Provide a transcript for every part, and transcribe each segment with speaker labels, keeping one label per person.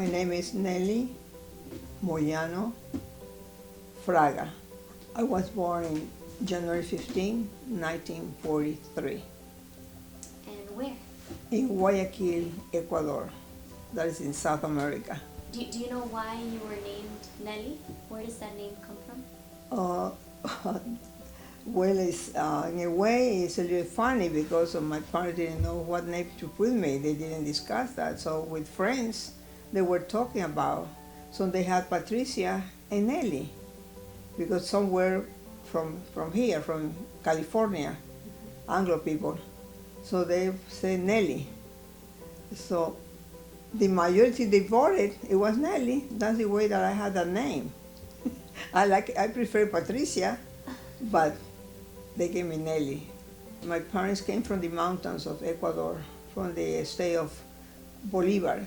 Speaker 1: My name is Nelly Moyano Fraga. I was born in January 15, 1943,
Speaker 2: And where?
Speaker 1: in Guayaquil, Ecuador. That is in South America.
Speaker 2: Do you know why you were named Nelly? Where does that name come from?
Speaker 1: Uh, well, in a way, it's a little funny because my parents didn't know what name to put me. They didn't discuss that. So with friends, they were talking about. So they had Patricia and Nelly, because some were from here, from California, Anglo people. So they say Nelly. So the majority they voted, it was Nelly. That's the way that I had that name. I prefer Patricia, but they gave me Nelly. My parents came from the mountains of Ecuador, from the state of Bolivar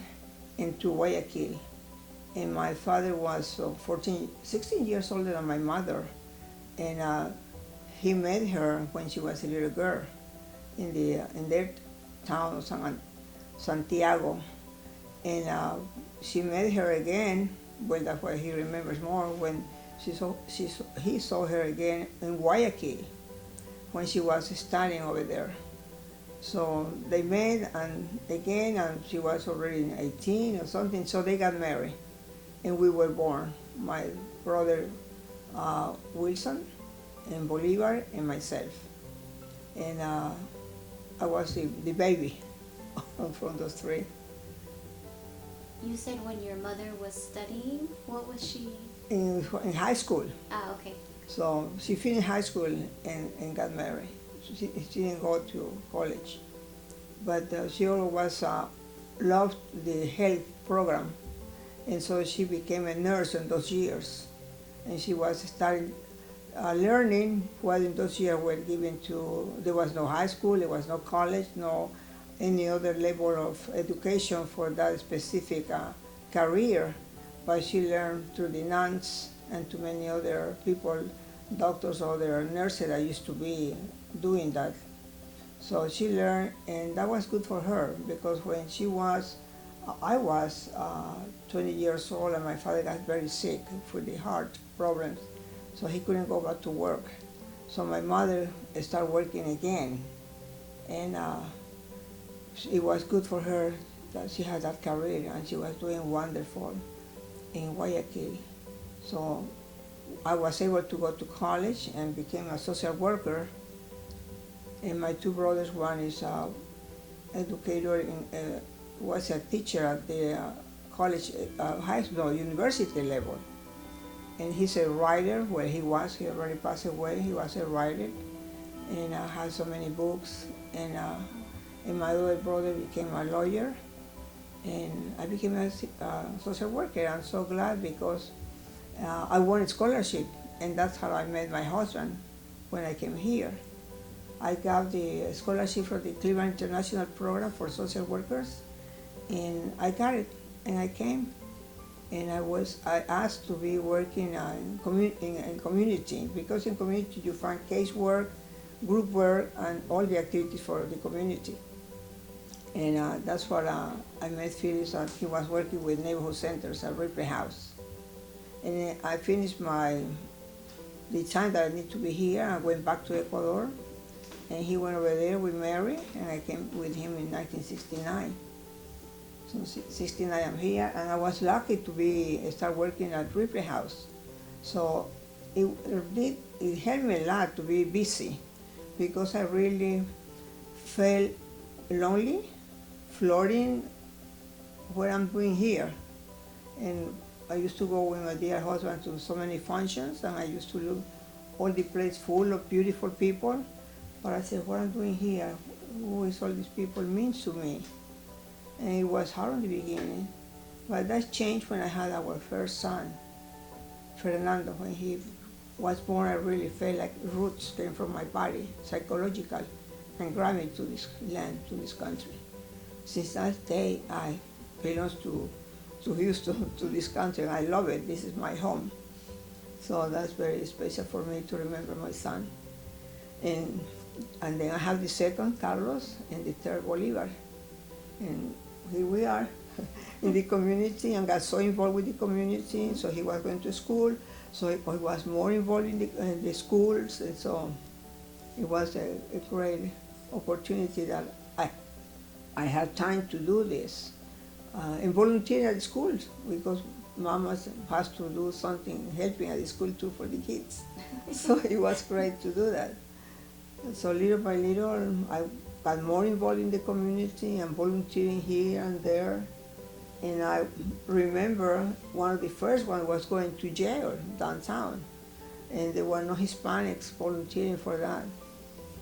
Speaker 1: into Guayaquil. And my father was 16 years older than my mother. And he met her when she was a little girl in their town of Santiago. And she met her again, well, that's why he remembers more, when he saw her again in Guayaquil when she was studying over there. So they met and she was already 18 or something, so they got married. And we were born, my brother Wilson and Bolivar and myself. And I was the baby from those three.
Speaker 2: You said when your mother was studying, what was she?
Speaker 1: In high school.
Speaker 2: Ah, okay.
Speaker 1: So she finished high school and got married. She didn't go to college. But she always loved the health program. And so she became a nurse in those years. And she was starting learning what in those years were given to, there was no high school, there was no college, no any other level of education for that specific career. But she learned through the nuns and to many other people, doctors or other nurses that used to be doing that. So she learned, and that was good for her, because when I was 20 years old, and my father got very sick with the heart problems, so he couldn't go back to work. So my mother started working again, and it was good for her that she had that career, and she was doing wonderful in Guayaquil. So I was able to go to college and became a social worker. And my two brothers, one is an educator, was a teacher at the college, high school, university level. And he's a writer, where he already passed away, he was a writer, and had so many books. And my other brother became a lawyer, and I became a social worker. I'm so glad, because I won a scholarship, and that's how I met my husband when I came here. I got the scholarship for the Cleveland International Program for Social Workers, and I got it, and I came, and I asked to be working in community, because in community you find casework, group work, and all the activities for the community. And that's what I met Phyllis, and he was working with neighborhood centers at Ripley House. And I finished the time that I need to be here. I went back to Ecuador, and he went over there, we married, and I came with him in 1969. So 69 I'm here, and I was lucky to start working at Ripley House. So it helped me a lot to be busy, because I really felt lonely, floating what I'm doing here. And I used to go with my dear husband to so many functions, and I used to look all the place full of beautiful people. But I said, what I'm doing here, who is all these people means to me? And it was hard in the beginning. But that changed when I had our first son, Fernando. When he was born, I really felt like roots came from my body, psychological, and grabbed me to this land, to this country. Since that day, I belong to Houston, to this country, and I love it. This is my home. So that's very special for me to remember my son. And then I have the second, Carlos, and the third, Bolivar. And here we are. in the community and got so involved with the community. So he was going to school, so he was more involved in the schools, and so it was a great opportunity that I had time to do this and volunteer at schools because Mama has to do something helping at the school too for the kids. So it was great to do that. And so little by little, I got more involved in the community and volunteering here and there. And I remember one of the first ones was going to jail downtown, and there were no Hispanics volunteering for that.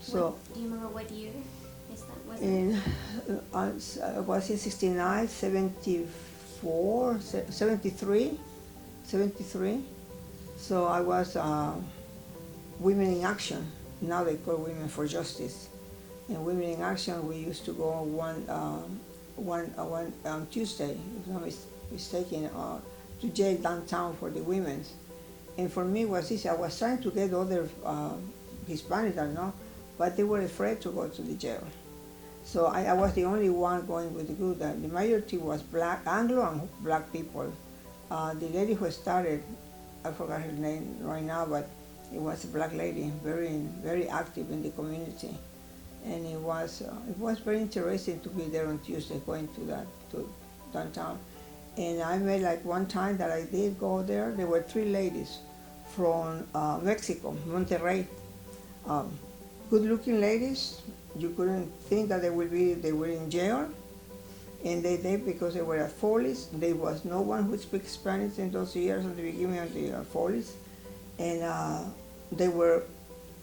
Speaker 1: So
Speaker 2: do you remember what year was
Speaker 1: I was in 69, 74, 73, 73. So I was Women in Action. Now they call Women for Justice. In Women in Action, we used to go one on Tuesday, if I'm not mistaken, to jail downtown for the women. And for me, it was easy. I was trying to get other Hispanics, I know, but they were afraid to go to the jail. So I was the only one going with the group. The majority was black, Anglo and black people. The lady who started, I forgot her name right now, but it was a black lady, very active in the community. And it was very interesting to be there on Tuesday, going to downtown. And I made like one time that I did go there. There were 3 ladies from Mexico, Monterrey. Good-looking ladies. You couldn't think that they were in jail. And they did because they were at Foley's. There was no one who speaks Spanish in those years at the beginning of the Foley's. And they were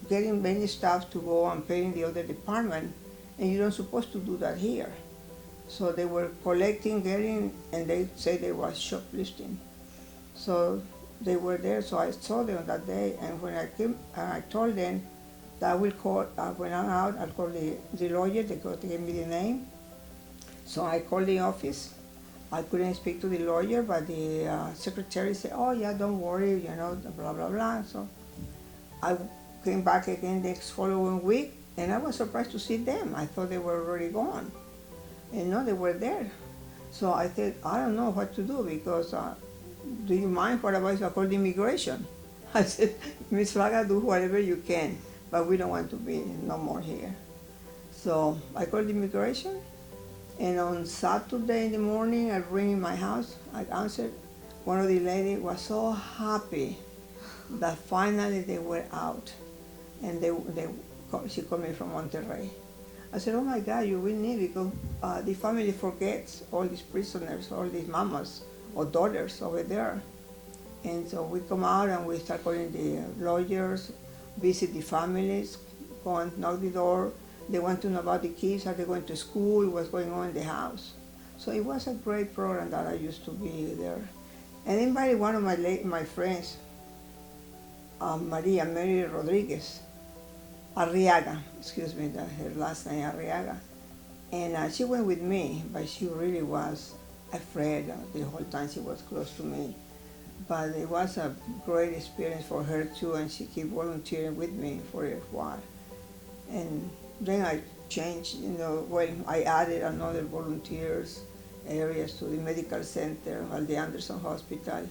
Speaker 1: getting many staff to go and pay in the other department, and you're not supposed to do that here. So they were collecting, getting, and they said they was shoplifting. So they were there, so I saw them that day, and when I came, I told them that I will call, when I'm out, I'll call the lawyer, they gave me the name. So I called the office. I couldn't speak to the lawyer, but the secretary said, oh yeah, don't worry, you know, blah, blah, blah. So I came back again the following week, and I was surprised to see them. I thought they were already gone. And no, they were there. So I said, I don't know what to do because, do you mind? What about if I call the immigration? I said, Miss Fraga, do whatever you can, but we don't want to be no more here. So I called the immigration, and on Saturday in the morning, I rang in my house. I answered. One of the ladies was so happy that finally they were out. And she called me from Monterrey. I said, oh my God, you will need it because the family forgets all these prisoners, all these mamas or daughters over there. And so we come out and we start calling the lawyers, visit the families, go and knock the door. They want to know about the kids, are they going to school, what's going on in the house. So it was a great program that I used to be there. And invited one of my friends, Mary Rodriguez, Arriaga, excuse me, her last name, Arriaga. And she went with me, but she really was afraid the whole time she was close to me. But it was a great experience for her too, and she kept volunteering with me for a while. And then I changed, I added another volunteers areas to the medical center at the Anderson Hospital.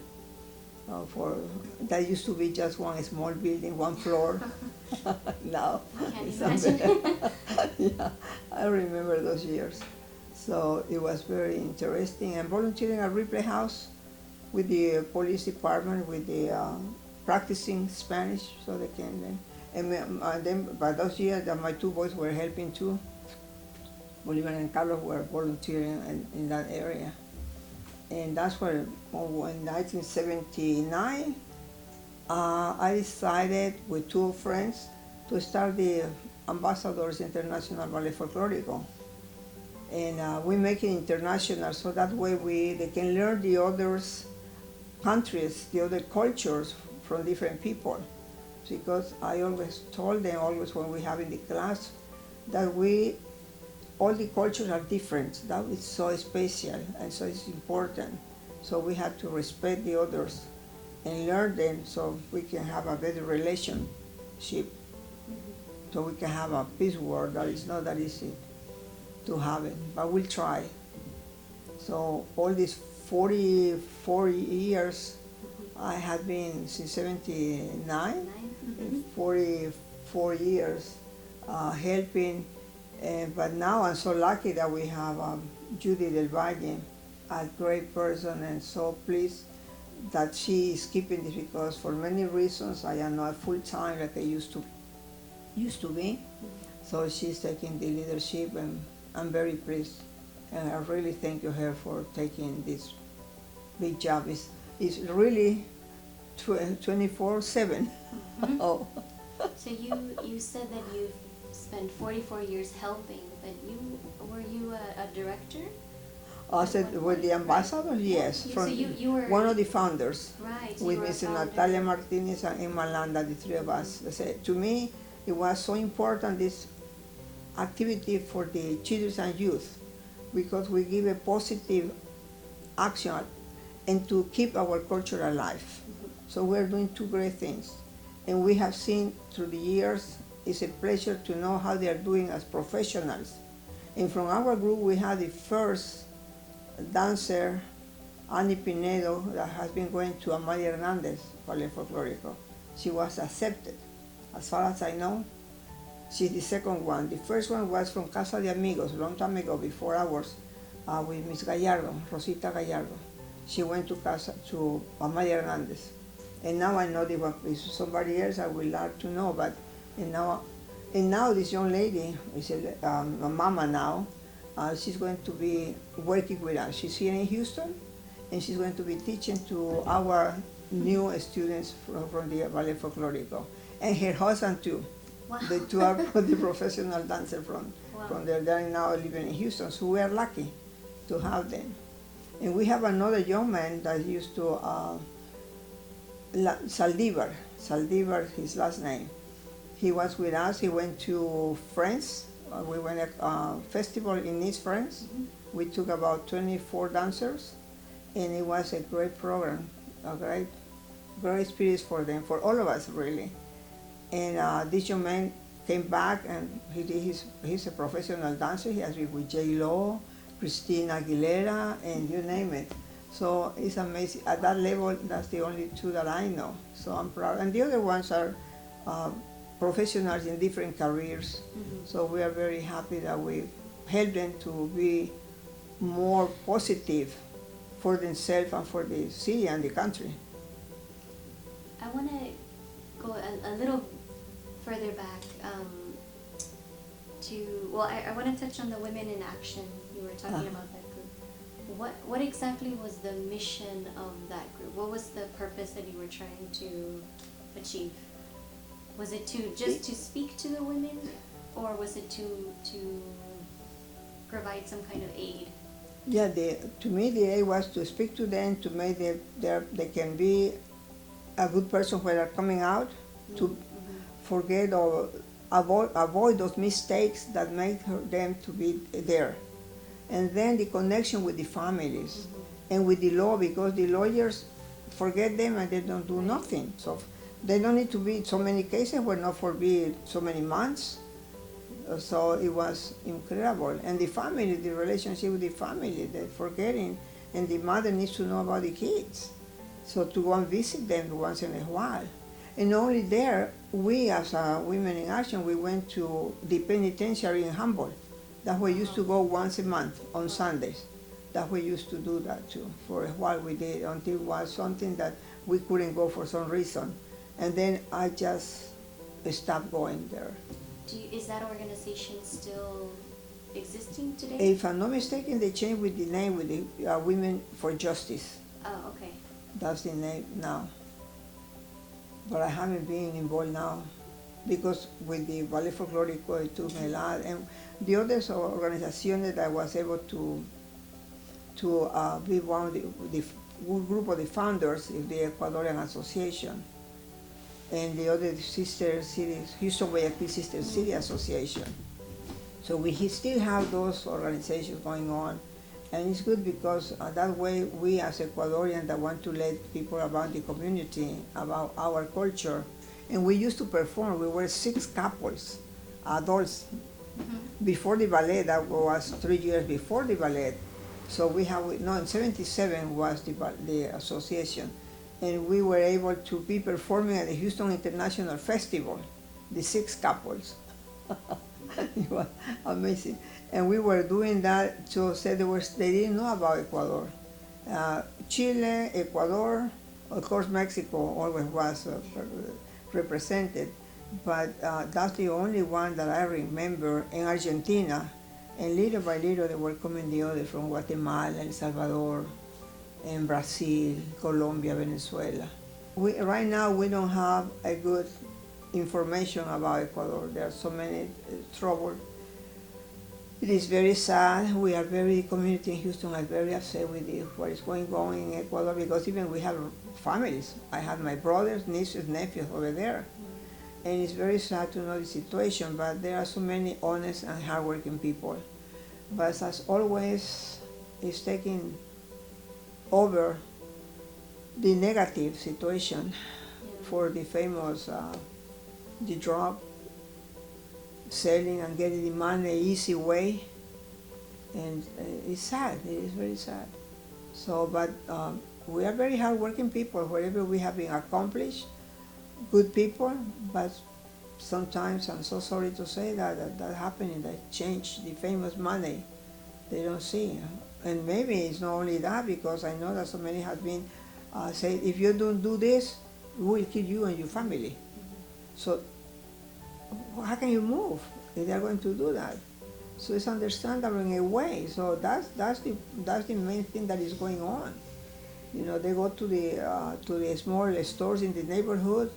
Speaker 1: That used to be just one small building, one floor. Now
Speaker 2: Can't imagine.
Speaker 1: Yeah, I remember those years. So it was very interesting. And volunteering at Ripley House with the police department, with the practicing Spanish, so they can. And then by those years, my 2 boys were helping too. Bolivar and Carlos were volunteering in that area. And that's where, in 1979, I decided with 2 friends to start the Ambassadors International Ballet Folklorico. And we make it international, so that way they can learn the other countries, the other cultures from different people. Because I always told them, when we have in the class, that all the cultures are different. That is so special, and so it's important. So we have to respect the others and learn them so we can have a better relationship. So we can have a peace world that is not that easy to have it, but we'll try. So all these 44 years, I had been since 79, 44 years helping. But now I'm so lucky that we have Judy Del Valle, a great person, and so pleased that she is keeping this, because for many reasons I am not full time like I used to be. So she's taking the leadership, and I'm very pleased. And I really thank you her for taking this big job. It's really 24/7. Oh.
Speaker 2: So you said that you've spent 44 years helping, but were you a director?
Speaker 1: I said with the ambassadors, yes,
Speaker 2: So
Speaker 1: from
Speaker 2: you were
Speaker 1: one of the founders,
Speaker 2: right. So
Speaker 1: with
Speaker 2: you were a
Speaker 1: Mrs.
Speaker 2: founder.
Speaker 1: Natalia Martinez and Emma Landa, the three of us. I said, to me, it was so important, this activity for the children and youth, because we give a positive action and to keep our culture alive. So we're doing two great things. And we have seen through the years, it's a pleasure to know how they are doing as professionals. And from our group, we had the first dancer, Annie Pinedo, that has been going to Amalia Hernandez, Ballet Folklorico. She was accepted. As far as I know, she's the second one. The first one was from Casa de Amigos, a long time ago, before ours, with Miss Gallardo, Rosita Gallardo. She went to Amalia Hernandez. And now I know if somebody else, I will like to know, but and now this young lady is a mama now. She's going to be working with us. She's here in Houston, and she's going to be teaching to our new students from the Ballet Folklorico, and her husband too.
Speaker 2: Wow.
Speaker 1: The two are the professional dancers from there. They're now living in Houston, so we are lucky to have them. And we have another young man that used to Saldivar, his last name. He was with us. He went to France. We went to a festival in Nice, France. We took about 24 dancers, and it was a great program, a great experience for them, for all of us really. And this young man came back, and he's a professional dancer. He has been with J-Lo, Christina Aguilera, and you name it. So it's amazing. At that level, that's the only two that I know. So I'm proud. And the other ones are professionals in different careers. So we are very happy that we help them to be more positive for themselves and for the city and the country.
Speaker 2: I want to go a little further back I want to touch on the Women in Action. You were talking about that group. What exactly was the mission of that group? What was the purpose that you were trying to achieve? Was it just to speak to the women, or was it to provide some kind of aid?
Speaker 1: Yeah, to me the aim was to speak to them, to make they can be a good person when they're coming out, to forget or avoid those mistakes that make them to be there. And then the connection with the families and with the law, because the lawyers forget them and they don't do nothing. So they don't need to be, so many cases were not forbid so many months. So it was incredible. And the family, the relationship with the family, they're forgetting, and the mother needs to know about the kids. So to go and visit them once in a while. And only there, we as Women in Action, we went to the penitentiary in Humboldt. That we used to go once a month on Sundays. That we used to do that too. For a while we did, until it was something that we couldn't go for some reason. And then I just stopped going there.
Speaker 2: Is that organization still existing today?
Speaker 1: If I'm not mistaken, they changed with the name, with the Women for Justice.
Speaker 2: Oh, okay.
Speaker 1: That's the name now. But I haven't been involved now, because with the Ballet Folklorico it took me a lot. And the other organizations that I was able to be one of the group of the founders of the Ecuadorian Association, and the other sister cities, Houston Guayaquil Sister City Association. So we still have those organizations going on, and it's good because that way we as Ecuadorians that want to let people about the community, about our culture, and we used to perform. We were 6 couples, adults, before the ballet. That was 3 years before the ballet. So we have, no, in 77 was the association, and we were able to be performing at the Houston International Festival, the 6 couples. It was amazing. And we were doing that to say they didn't know about Ecuador. Chile, Ecuador, of course Mexico always was represented, but that's the only one that I remember, in Argentina. And little by little, they were coming the others from Guatemala, El Salvador, and Brazil, Colombia, Venezuela. Right now, we don't have a good information about Ecuador. There are so many trouble. It is very sad. The community in Houston is very upset with what is going on in Ecuador, because even we have families. I have my brothers, nieces, nephews over there. And it's very sad to know the situation, but there are so many honest and hardworking people. But as always, it's taking over the negative situation for the famous, the drug selling and getting the money easy way. And it's sad, it is very sad. So, but we are very hardworking people, wherever we have been accomplished. Good people, but sometimes I'm so sorry to say that happening, that change the famous money, they don't see. And maybe it's not only that, because I know that so many have been said, if you don't do this, we will kill you and your family. So how can you move if they're going to do that? So it's understandable in a way. So that's the main thing that is going on. You know, they go to the small stores in the neighborhood.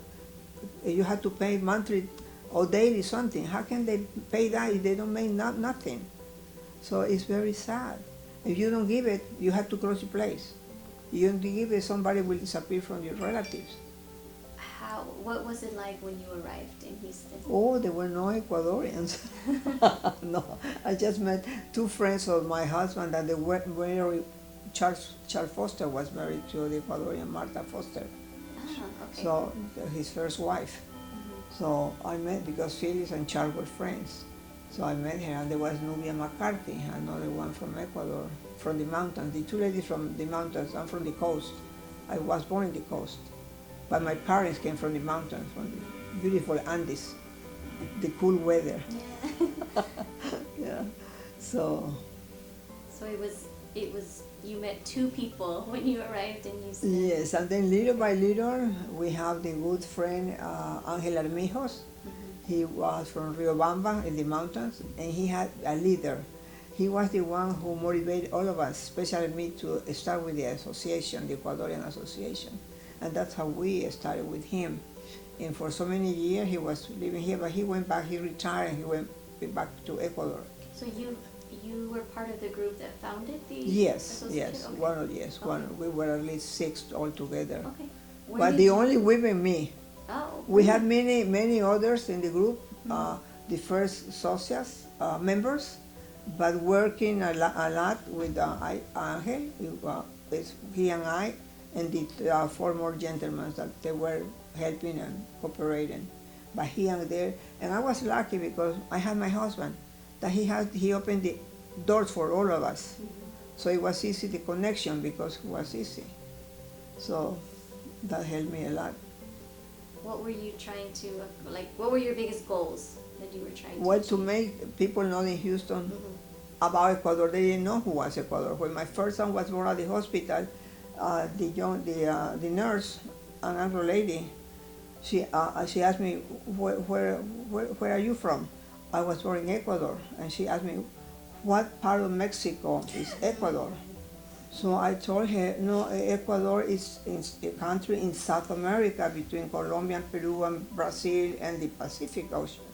Speaker 1: You have to pay monthly or daily something. How can they pay that if they don't make nothing? So it's very sad. If you don't give it, you have to close your place. You don't give it, somebody will disappear from your relatives.
Speaker 2: What was it like when you arrived in Houston?
Speaker 1: Oh, there were no Ecuadorians. No, I just met 2 friends of my husband, and they were married. Charles Foster was married to the Ecuadorian Martha Foster.
Speaker 2: Okay.
Speaker 1: So his first wife. So I met, because Phyllis and Charles were friends. So I met her, and there was Nubia McCarthy, another one from Ecuador, from the mountains. The 2 ladies from the mountains. I'm from the coast. I was born in the coast, but my parents came from the mountains, from the beautiful Andes, the cool weather.
Speaker 2: Yeah.
Speaker 1: Yeah. So
Speaker 2: it was you met 2 people when you arrived in Houston.
Speaker 1: yes, and then little by little, we have the good friend Angel Armijos. He was from Riobamba in the mountains, and he had a leader. He was the one who motivated all of us, especially me, to start with the association, the Ecuadorian Association. And that's how we started with him. And for so many years, he was living here, but he went back, he retired, and he went back to Ecuador.
Speaker 2: So you were part of the group that founded the
Speaker 1: Yes,
Speaker 2: association?
Speaker 1: yes,
Speaker 2: Okay.
Speaker 1: one. We were at least 6 altogether.
Speaker 2: Okay. Where
Speaker 1: But
Speaker 2: did
Speaker 1: the
Speaker 2: you-
Speaker 1: only women, me.
Speaker 2: Oh.
Speaker 1: We had many others in the group, the first socials members, but working a lot with Angel, he and I, and the 4 more gentlemen that they were helping and cooperating. But he and there, and I was lucky because I had my husband, that he opened the doors for all of us. So it was easy, the connection, because it was easy. So that helped me a lot.
Speaker 2: What were you trying to, what were your biggest goals that you were trying to
Speaker 1: Well,
Speaker 2: achieve?
Speaker 1: to make people know in Houston about Ecuador. They didn't know who was Ecuador. When my first son was born at the hospital, the nurse, an older lady, she asked me, where are you from? I was born in Ecuador, and she asked me, what part of Mexico is Ecuador? So I told her, no, Ecuador is a country in South America between Colombia, Peru, and Brazil, and the Pacific Ocean.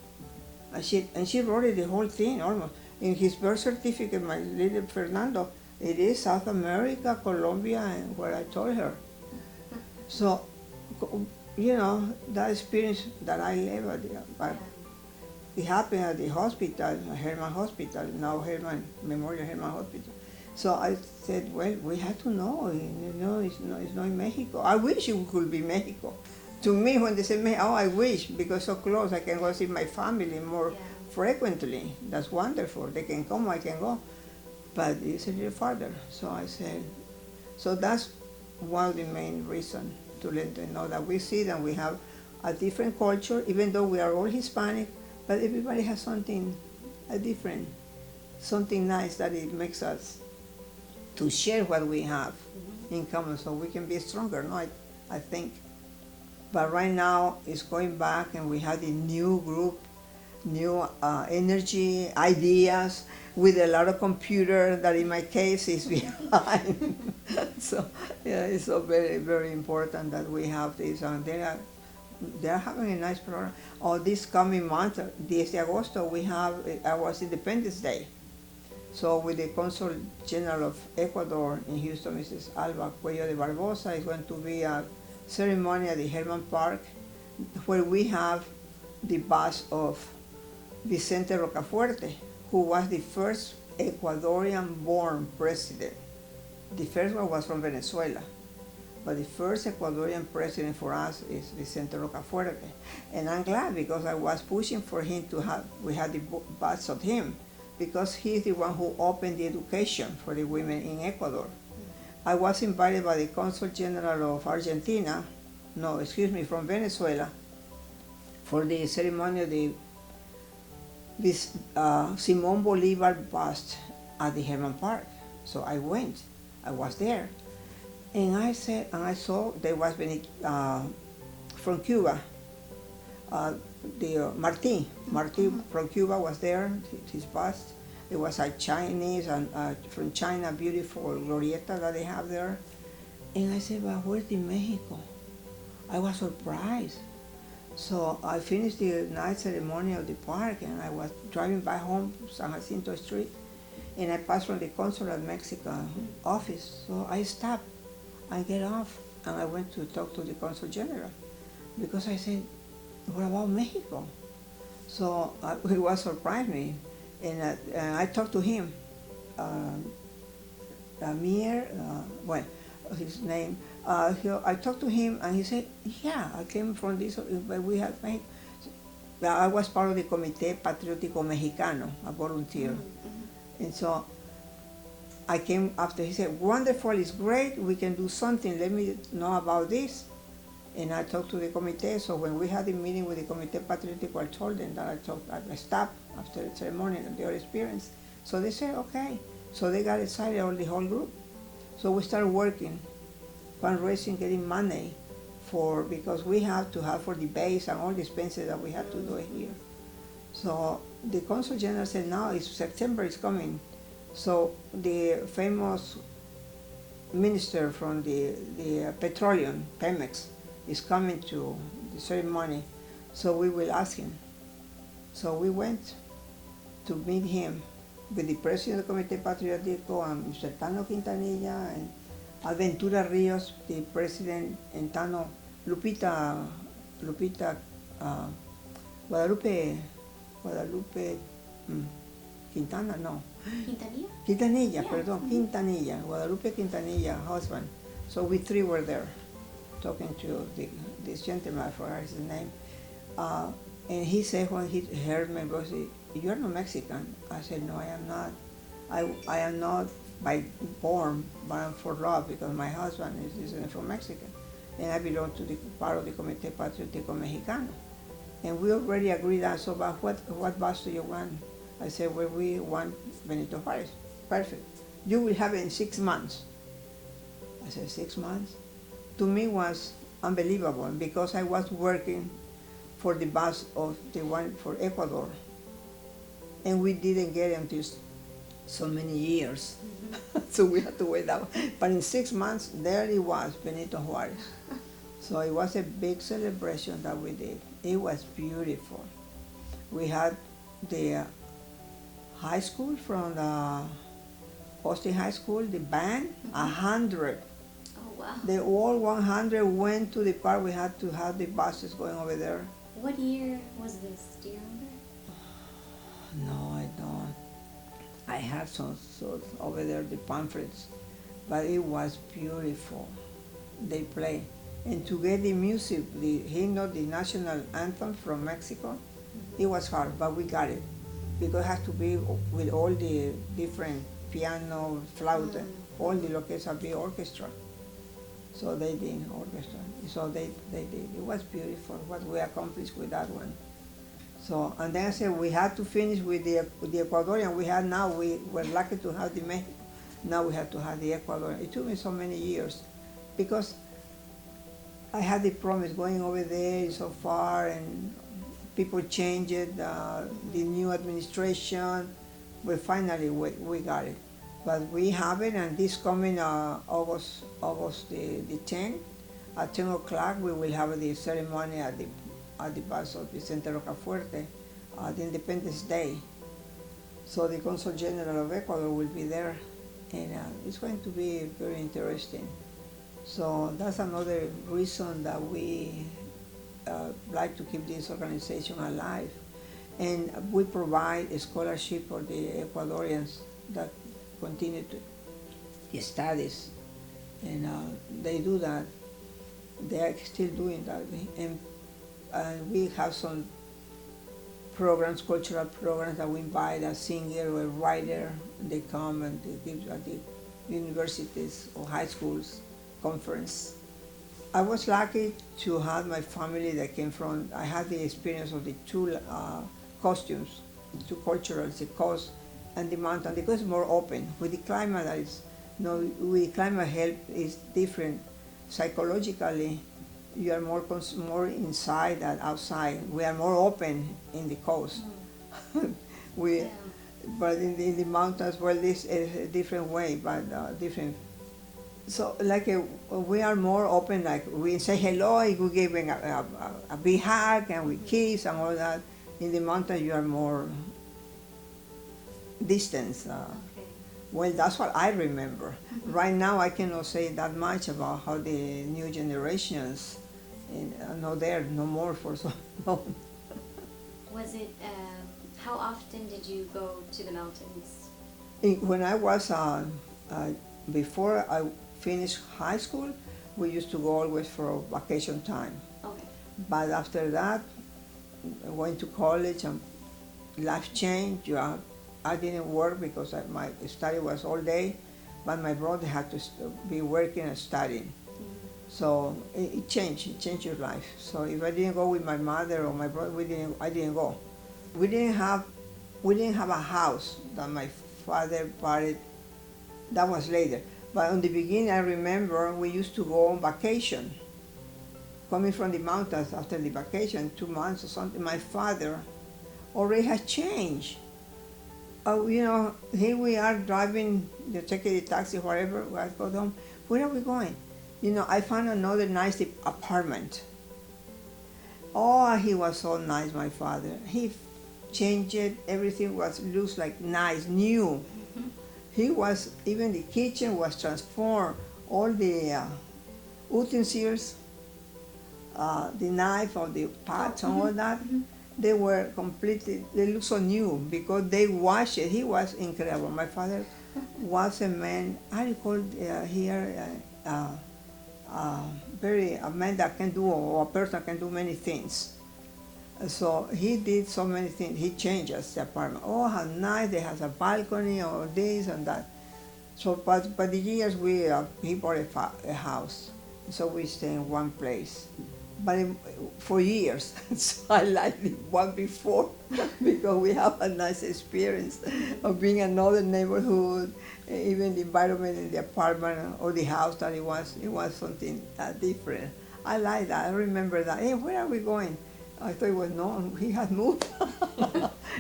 Speaker 1: And she wrote it, the whole thing, almost. In his birth certificate, my little Fernando, it is South America, Colombia, and where I told her. So, you know, that experience that I live it happened at the hospital, Herman Hospital, now Memorial Herman Hospital. So I said, well, we have to know, it's not in Mexico. I wish it could be Mexico. To me, when they say Mexico, I wish, because so close, I can go see my family more frequently. That's wonderful. They can come, I can go. but it's a little farther. So I said, so that's one of the main reasons to let them know that we see that we have a different culture, even though we are all Hispanic, but everybody has something different, something nice that it makes us to share what we have in common so we can be stronger, no, I think. But right now it's going back and we have the new group, new energy, ideas, with a lot of computer that in my case is behind. So yeah, it's so very, very important that we have this. They're having a nice program. Oh, this coming month, 10 de agosto, we have our Independence Day. So with the Consul General of Ecuador in Houston, Mrs. Alba Cuello de Barbosa, is going to be a ceremony at the Herman Park where we have the bust of Vicente Rocafuerte, who was the first Ecuadorian-born president. The first one was from Venezuela, but the first Ecuadorian president for us is Vicente Rocafuerte. And I'm glad because I was pushing for him to have, we had the bust of him, because he's the one who opened the education for the women in Ecuador. I was invited by the Consul General of Argentina, no, excuse me, from Venezuela, for the ceremony of the Simón Bolívar bust at the Herman Park. So I went, I was there, and I said, and I saw there was from Cuba, Martin from Cuba was there, his bust. It was a Chinese and from China, beautiful glorieta that they have there. And I said, but where's the Mexico? I was surprised. So I finished the night ceremony of the park and I was driving back home, San Jacinto Street, and I passed from the Consulate Mexican office. So I stopped and get off and I went to talk to the Consul General because I said, what about Mexico? So it was surprised me. And I talked to him, Amir, well, his name. I talked to him and he said, yeah, I came from this, but we have made, I was part of the Comité Patriótico Mexicano, a volunteer. And so I came after, he said, wonderful, it's great, we can do something, let me know about this. And I talked to the committee, so when we had a meeting with the Comité Patriótico, I told them that I stopped after the ceremony and their experience. So they said, okay. So they got excited, all the whole group. So we started working, fundraising, getting money because we have to have for the base and all the expenses that we have to do here. So the Consul General said, now September is coming. So the famous minister from the petroleum, Pemex, is coming to the ceremony, so we will ask him. So we went to meet him with the president of the Comité Patriótico and Mr. Tano Quintanilla and Aventura Rios, the president, and Tano, Guadalupe, Quintana, no.
Speaker 2: Quintanilla?
Speaker 1: Quintanilla,
Speaker 2: Yeah.
Speaker 1: perdón, Quintanilla, Guadalupe Quintanilla, husband. So we three were there, talking to this gentleman, I forgot his name. And he said when he heard my voice, you're not Mexican. I said, no, I am not. I am not by born, but I'm for love because my husband is from Mexican. And I belong to the part of the Comité Patriótico Mexicano. And we already agreed on, so about what bus do you want? I said, well, we want Benito Juárez. Perfect. You will have it in 6 months. I said, 6 months? To me was unbelievable because I was working for the bus of the one for Ecuador. And we didn't get it until so many years. So we had to wait out. But in 6 months, there it was, Benito Juárez. So it was a big celebration that we did. It was beautiful. We had the high school from the Austin High School, the band, 100.
Speaker 2: Oh, wow.
Speaker 1: They all 100 went to the park. We had to have the buses going over there.
Speaker 2: What year was this? Do you remember?
Speaker 1: No, I don't. I have some over there, the pamphlets, but it was beautiful. They play. And to get the music, the hymn, the national anthem from Mexico, it was hard, but we got it. Because it has to be with all the different piano, flauta, all the orchestra be orchestra. So they did orchestra. So they did. It was beautiful what we accomplished with that one. So, and then I said we had to finish with the Ecuadorian we had now. We were lucky to have the Mexico. Now we have to have the Ecuadorian. It took me so many years because I had the promise going over there so far, and people changed it, the new administration. But finally we got it. But we have it, and this coming August the 10th, at 10 o'clock, we will have the ceremony at the Paso Vicente Rocafuerte, the Independence Day. So the Consul General of Ecuador will be there, and it's going to be very interesting. So that's another reason that we like to keep this organization alive. And we provide a scholarship for the Ecuadorians that continue to the studies, and they do that. They are still doing that, and we have some programs, cultural programs, that we invite a singer or a writer. They come and they give at the universities or high schools conference. I was lucky to have my family that came from. I had the experience of the two costumes, two cultures, the coast and the mountain. The coast is more open. With the climate, that is, with climate help is different. Psychologically, you are more inside than outside. We are more open in the coast. But in the mountains, well, this is a different way, but different. So like we are more open, like we say hello, we give a big hug and we kiss and all that. In the mountain, you are more distance. Well, that's what I remember. Right now, I cannot say that much about how the new generations, not there, no more for so long.
Speaker 2: Was it, how often did you go to the mountains?
Speaker 1: When I was, before I finished high school, we used to go always for vacation time.
Speaker 2: Okay.
Speaker 1: But after that, I went to college and life changed. I didn't work because my study was all day, but my brother had to be working and studying. So it changed your life. So if I didn't go with my mother or my brother, I didn't go. We didn't have a house that my father bought it. That was later. But in the beginning, I remember we used to go on vacation. Coming from the mountains after the vacation, 2 months or something, my father already had changed. Here we are driving, taking the taxi, wherever, I go home. Where are we going? I found another nice apartment. Oh, he was so nice, my father. He changed it, everything looks like nice, new. Even the kitchen was transformed, all the utensils, the knife or the pots and all that, they were they look so new because they washed it. He was incredible. My father was a man, how do you call here, a man that can do, or a person can do many things. So he did so many things. He changed us the apartment. Oh, how nice! They has a balcony, or this and that. So, but the years he bought a house, so we stay in one place. But for years, so I like the one before because we have a nice experience of being another neighborhood, even the environment in the apartment or the house that it was something different. I like that. I remember that. Hey, where are we going? I thought it was no, he had moved.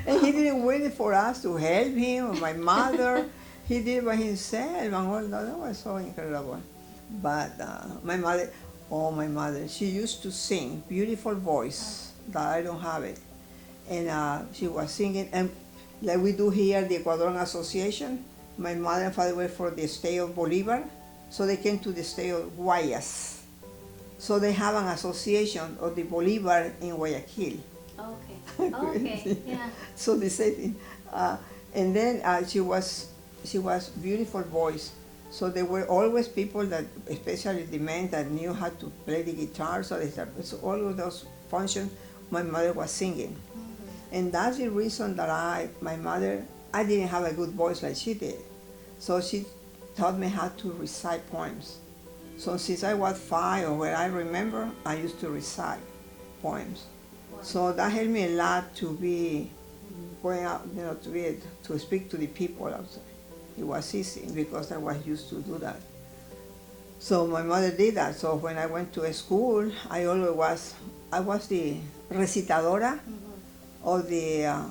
Speaker 1: And he didn't wait for us to help him or my mother. He did it by himself and all that. That was so incredible. But my mother, she used to sing, beautiful voice that I don't have it. And she was singing, and like we do here, the Ecuadorian Association, my mother and father were for the state of Bolivar, so they came to the state of Guayas. So they have an association of the Bolivar in Guayaquil.
Speaker 2: Okay. Okay. Yeah.
Speaker 1: So the same thing. And then she was beautiful voice. So there were always people that, especially the men that knew how to play the guitar. So they started, so all of those functions, my mother was singing. And that's the reason that I didn't have a good voice like she did. So she taught me how to recite poems. So since I was 5, or when I remember, I used to recite poems.
Speaker 2: Wow.
Speaker 1: So that helped me a lot to be going out, to speak to the people outside. It was easy because I was used to do that. So my mother did that. So when I went to a school, I was the recitadora of the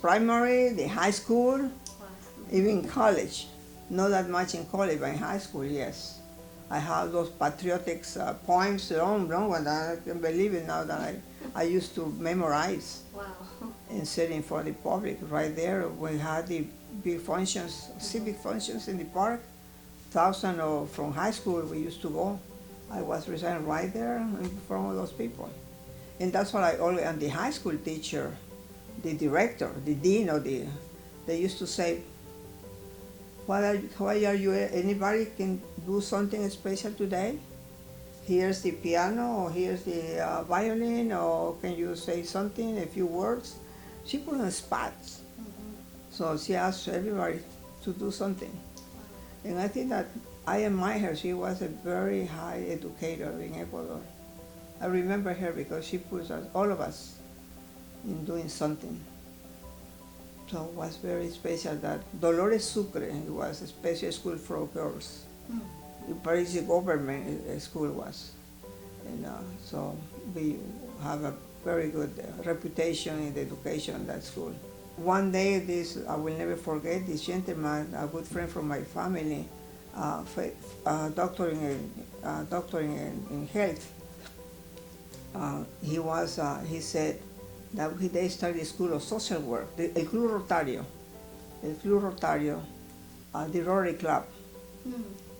Speaker 1: primary, the high school,
Speaker 2: Wow.
Speaker 1: even college. Not that much in college, but in high school, yes. I have those patriotic poems, long one that I can believe it now that I used to memorize
Speaker 2: Wow.
Speaker 1: and sitting for the public right there. We had the big functions, civic functions in the park. Thousand of from high school we used to go. I was reciting right there in front of those people. And that's what I always, and the high school teacher, the director, the dean they used to say, why are you, anybody can do something special today? Here's the piano, or here's the violin, or can you say something, a few words? She put on spots. So she asked everybody to do something. And I think that I admire her. She was a very high educator in Ecuador. I remember her because she put us, all of us, in doing something. So it was very special that Dolores Sucre, it was a special school for girls. The Paris government school was. And so we have a very good reputation in the education in that school. One day, I will never forget, this gentleman, a good friend from my family, doctor in health, he said that they started the School of Social Work, El Club Rotario, the Rotary Club.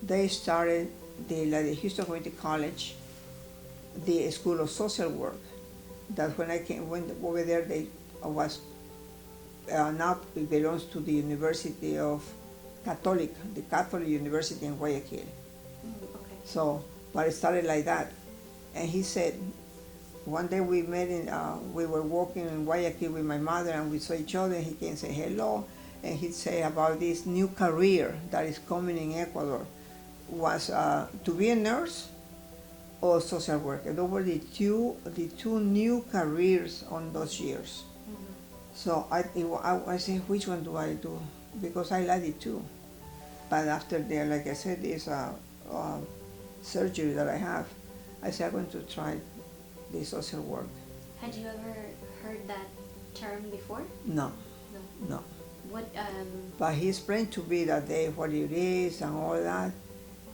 Speaker 1: They started the Houston Community College, the School of Social Work. That when I went over there, now it belongs to the University of the Catholic University in Guayaquil.
Speaker 2: Okay.
Speaker 1: So, but it started like that. And he said, one day we were walking in Guayaquil with my mother and we saw each other and he came and say hello. And he'd say about this new career that is coming in Ecuador was to be a nurse or social worker. Those were the two new careers on those years. So I said, which one do I do? Because I like it too. But after like I said, this surgery that I have, I said, I'm going to try the social work.
Speaker 2: Had you ever heard that term before?
Speaker 1: No.
Speaker 2: No.
Speaker 1: No.
Speaker 2: What?
Speaker 1: But he explained to me that day what it is and all that.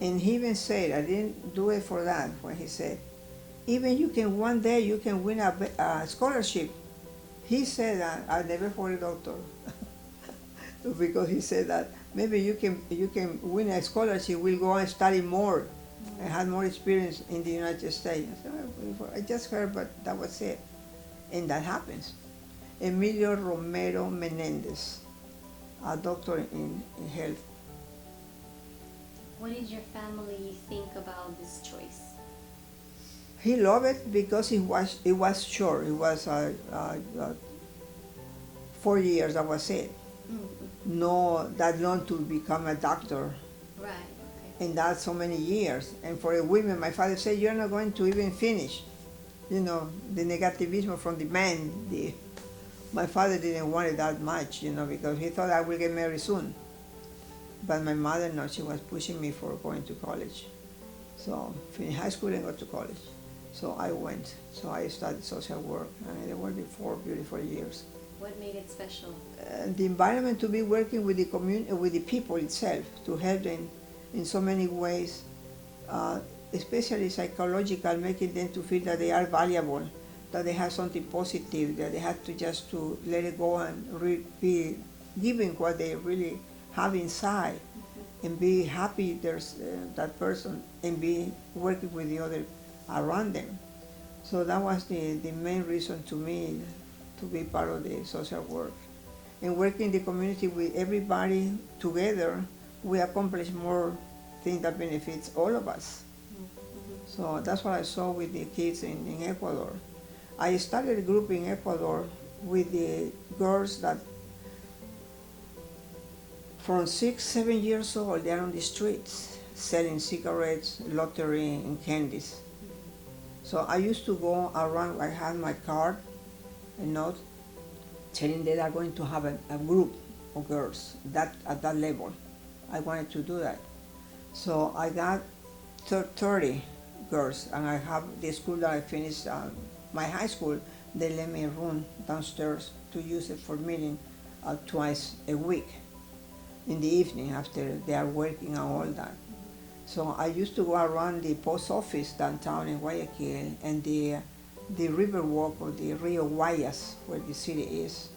Speaker 1: And he even said, I didn't do it for that, when he said, even one day you can win a scholarship. He said that, I never forget doctor, because he said that maybe you can win a scholarship, we'll go and study more, and have more experience in the United States. I said, I just heard, but that was it. And that happens. Emilio Romero Menendez, a doctor in health.
Speaker 2: What did your family think about this choice?
Speaker 1: He loved it because it was short. It was 4 years, that was it. No, that long to become a doctor.
Speaker 2: Right, okay.
Speaker 1: And that's so many years. And for a woman, my father said, you're not going to even finish. The negativism from the man. My father didn't want it that much, because he thought I will get married soon. But my mother, no, she was pushing me for going to college. So finish high school and go to college. So I went. So I studied social work, and it was 4 beautiful years.
Speaker 2: What made it special?
Speaker 1: The environment, to be working with the community, with the people itself, to help them in so many ways, especially psychological, making them to feel that they are valuable, that they have something positive, that they have to just to let it go and be giving what they really have inside, and be happy there's that person, and be working with the other around them. So that was the main reason to me to be part of the social work. And working in the community with everybody together, we accomplish more things that benefits all of us. So that's what I saw with the kids in Ecuador. I started a group in Ecuador with the girls that From 6, 7 years old, they're on the streets selling cigarettes, lottery, and candies. So I used to go around, I had my card, a note, telling they are going to have a group of girls that at that level. I wanted to do that. So I got 30 girls, and I have the school that I finished, my high school, they let me a room downstairs to use it for meeting twice a week in the evening after they are working and all that. So I used to go around the post office downtown in Guayaquil and the river walk of the Rio Guayas, where the city is.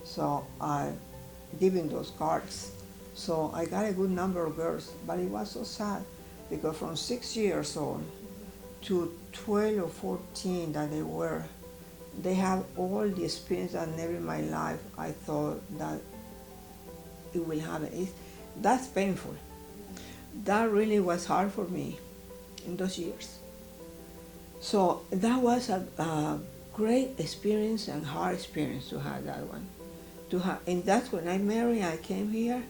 Speaker 1: So I giving those cards. So I got a good number of girls, but it was so sad because from 6 years old to 12 or 14 that they have all the experience that never in my life I thought that it will happen. That's painful. That really was hard for me in those years. So that was a great experience and hard experience to have that one. And that's when I married, I came here,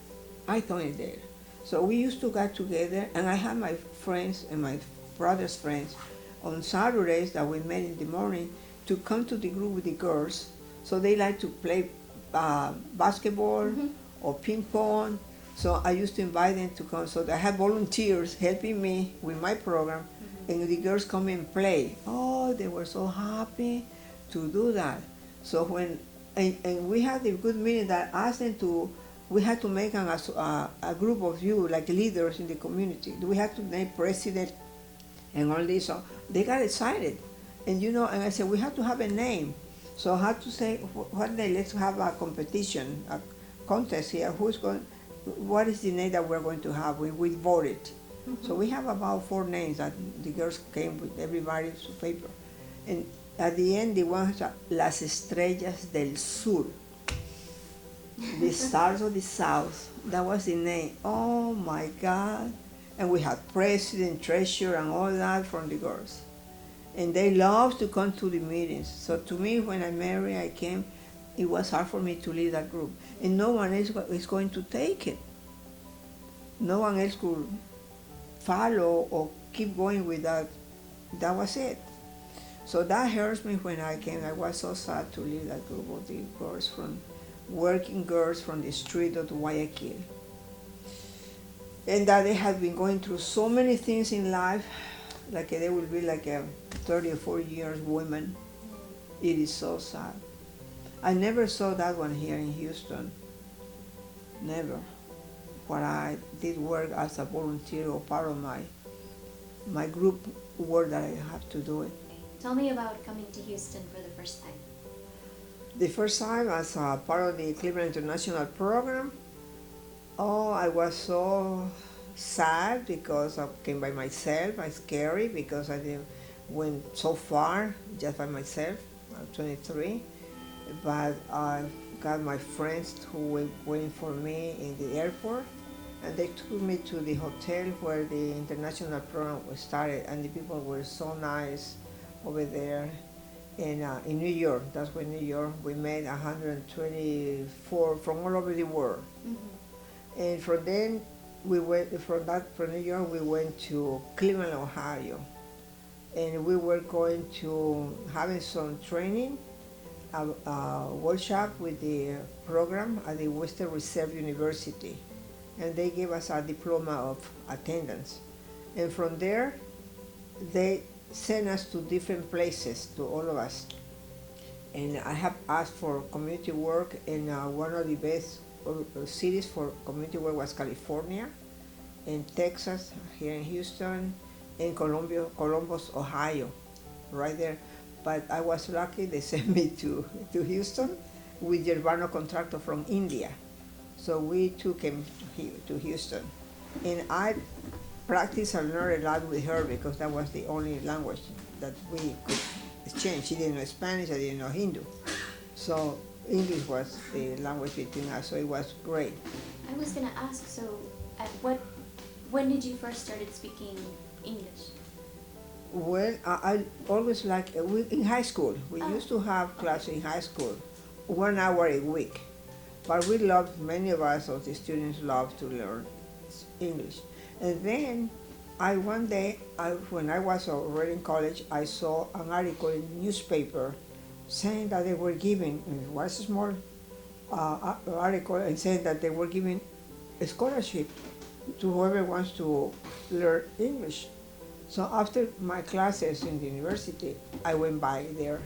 Speaker 1: I thought it there. So we used to get together, and I had my friends and my brother's friends on Saturdays that we met in the morning to come to the group with the girls. So they like to play basketball or ping pong. So I used to invite them to come. So I had volunteers helping me with my program, and the girls come and play. Oh, they were so happy to do that. So and we had a good meeting that asked them to, we had to make a group of you, like leaders in the community. We had to name president and all this. So they got excited. And and I said, we have to have a name. So I had to say, one day let's have a competition, a contest here. What is the name that we're going to have? We voted. So we have about 4 names that the girls came with everybody's paper. And at the end, the one was Las Estrellas del Sur, the stars of the south. That was the name. Oh my God. And we had president, treasurer, and all that from the girls. And they loved to come to the meetings. So to me, when I married, I came, it was hard for me to lead that group. And no one else is going to take it. No one else could follow or keep going with that. That was it. So that hurts me when I came. I was so sad to leave that group of the girls, working girls from the street of Guayaquil. And that they had been going through so many things in life, like they will be like a 30 or 40 years women. It is so sad. I never saw that one here in Houston. Never. When I did work as a volunteer or part of my group work that I have to do it.
Speaker 2: Tell me about coming to Houston for the first time.
Speaker 1: The first time as a part of the Cleveland International program, I was so sad because I came by myself. I was scary because I went so far just by myself. I'm 23, but I got my friends who were waiting for me in the airport, and they took me to the hotel where the international program was started, and the people were so nice over there. And in New York, that's when New York, we met 124 from all over the world. And from then, from New York, we went to Cleveland, Ohio. And we were going to having some training, a workshop with the program at the Western Reserve University. And they gave us a diploma of attendance. And from there, they sent us to different places, to all of us. And I have asked for community work, and one of the best cities for community work was California, and Texas, here in Houston, and Columbus, Ohio, right there. But I was lucky, they sent me to Houston with Gervano Contractor from India. So we took him to Houston. And I practiced and learned a lot with her because that was the only language that we could exchange. She didn't know Spanish, I didn't know Hindu. So English was the language between us, so it was great.
Speaker 2: I was gonna ask, so when did you first started speaking English?
Speaker 1: Well, I always in high school, we used to have class in high school, 1 hour a week. But we loved, many of us, of the students loved to learn English. And then one day, when I was already in college, I saw an article in the newspaper saying that they were giving, it was a small article, and saying that they were giving a scholarship to whoever wants to learn English. So after my classes in the university, I went by there.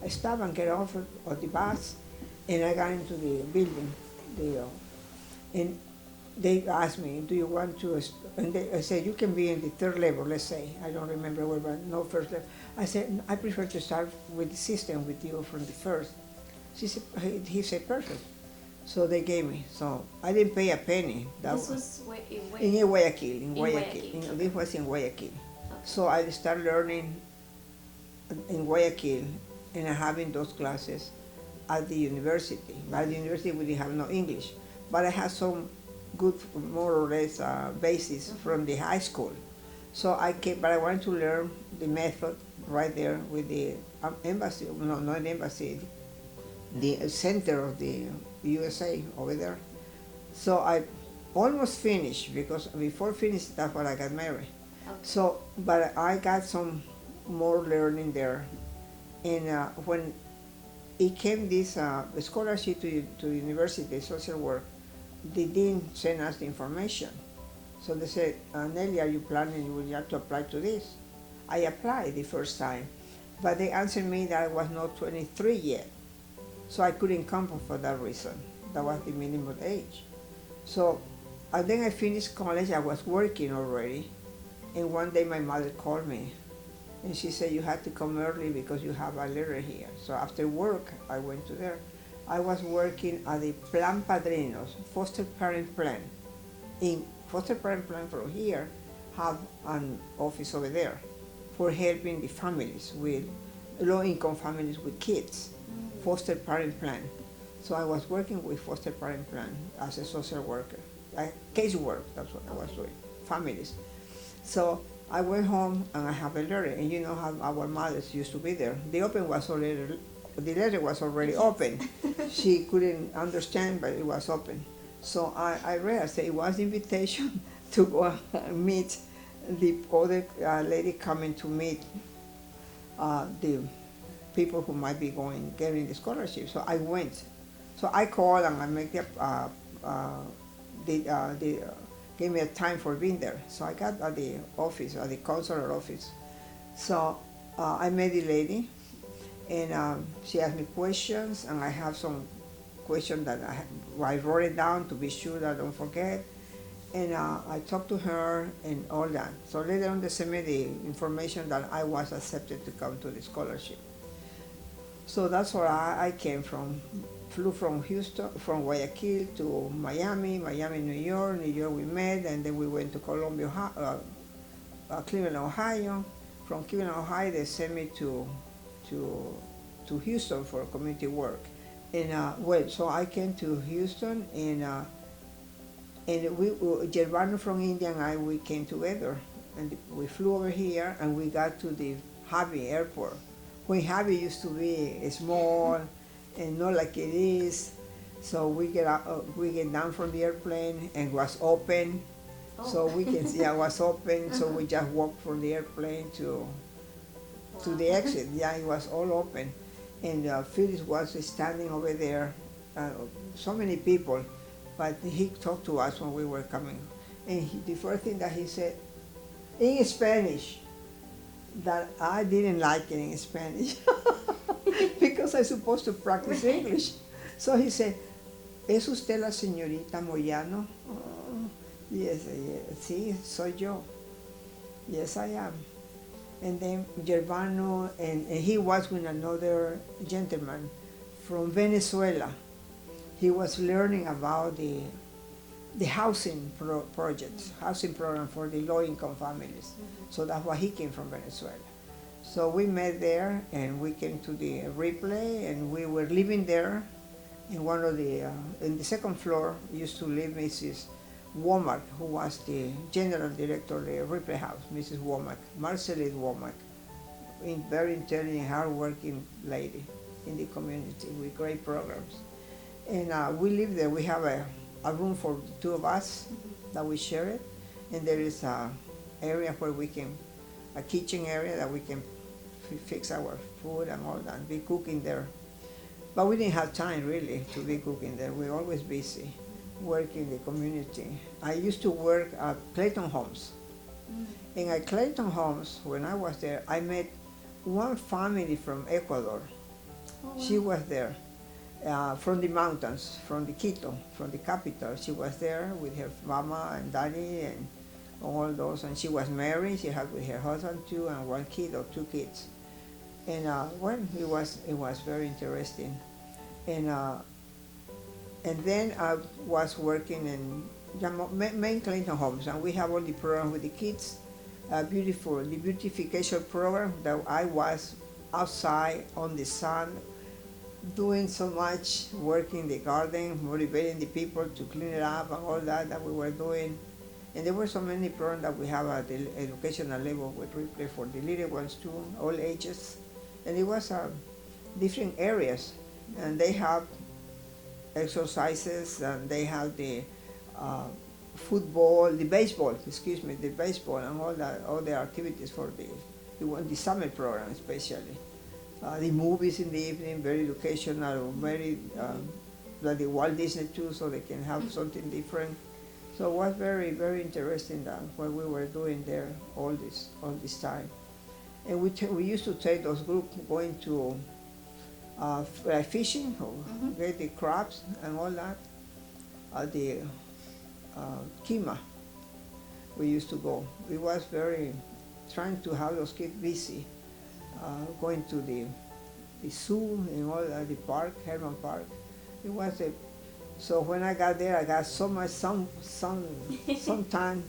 Speaker 1: I stopped and get off of the bus, and I got into the building. And they asked me, do you want to, I said, you can be in the third level, let's say. I don't remember what, but no first level. I said, I prefer to start with the system with you from the first. He said, perfect. So they gave me. So I didn't pay a penny.
Speaker 2: This was
Speaker 1: in Guayaquil.
Speaker 2: In Guayaquil.
Speaker 1: This was in Guayaquil.
Speaker 2: Okay.
Speaker 1: So I started learning in Guayaquil and having those classes at the university. At the university we didn't have no English, but I had some good, more or less, basis from the high school. So but I wanted to learn the method right there with the embassy, no, not an embassy, the center of the USA over there. So I almost finished, because before finishing, that's when I got married.
Speaker 2: Okay.
Speaker 1: So, but I got some more learning there. And when it came this scholarship to university, social work, they didn't send us the information. So they said, Nelly, are you planning, you will have to apply to this? I applied the first time, but they answered me that I was not 23 yet. So I couldn't come for that reason. That was the minimum age. So then I finished college, I was working already. And one day my mother called me and she said, you had to come early because you have a letter here. So after work, I went to there. I was working at the Plan Padrinos, foster parent plan. In foster parent plan from here have an office over there for helping the families with low-income families with kids, foster parent plan. So I was working with foster parent plan as a social worker, casework, that's what I was doing, families. So I went home and I have a letter, and you know how our mothers used to be there. The letter was already open. She couldn't understand, but it was open. So I read, I said it was invitation to go meet the other lady coming to meet the people who might be getting the scholarship. So I went. So I called and I make they gave me a time for being there. So I got at the office, at the consular office. So I met the lady, and she asked me questions, and I have some questions that I wrote it down to be sure that I don't forget. And I talked to her and all that. So later on they sent me the information that I was accepted to come to the scholarship. So that's where I came from. Flew from Houston, from Guayaquil to Miami, New York we met, and then we went to Cleveland, Ohio. From Cleveland, Ohio, they sent me to Houston for community work. And so I came to Houston, and Gervano from India and we came together, and we flew over here, and we got to the Javi airport. When Javi used to be small and not like it is, so we get down from the airplane and it was open, so we can see it was open. So we just walked from the airplane to the exit. Yeah, it was all open, and Phyllis was standing over there. So many people, but he talked to us when we were coming, and the first thing that he said in Spanish, that I didn't like it in Spanish because I'm supposed to practice English. So he said, ¿Es usted la señorita Moyano? Oh, yes, sí, soy yo. Yes, I am. And then Gervano, and he was with another gentleman from Venezuela. He was learning about the housing projects, housing program for the low-income families. So that's why he came from Venezuela. So we met there, and we came to the replay, and we were living there. In one of in the second floor used to live Mrs. Womack, who was the general director of the Ripley House, Mrs. Womack, Marceline Womack, very intelligent, hard-working lady in the community with great programs. And we live there. We have a room for the two of us that we share it. And there is a area where we can, a kitchen area that we can fix our food and all that, be cooking there. But we didn't have time really to be cooking there. We're always busy working the community. I used to work at Clayton Homes. And at Clayton Homes, when I was there, I met one family from Ecuador.
Speaker 2: Oh, wow.
Speaker 1: She was there from the mountains, from the Quito, from the capital. She was there with her mama and daddy and all those. And she was married. She had with her husband too, and one kid or two kids. And well, it was very interesting. And then I was working in main Clinton Homes, and we have all the programs with the kids. Beautiful, the beautification program that I was outside on the sun, doing so much, working the garden, motivating the people to clean it up and all that we were doing. And there were so many programs that we have at the educational level with replay for the little ones too, all ages. And it was different areas, and they have exercises, and they have the football, the baseball, and all the activities for the summer program especially. The movies in the evening, very educational, very like the Walt Disney too, so they can have something different. So it was very, very interesting that what we were doing there all this time. And we used to take those groups going to fishing, or get the crabs and all that. The Kima, we used to go. It was very, trying to have those kids busy, going to the zoo and all that, the park, Herman Park. It was so when I got there, I got so much some time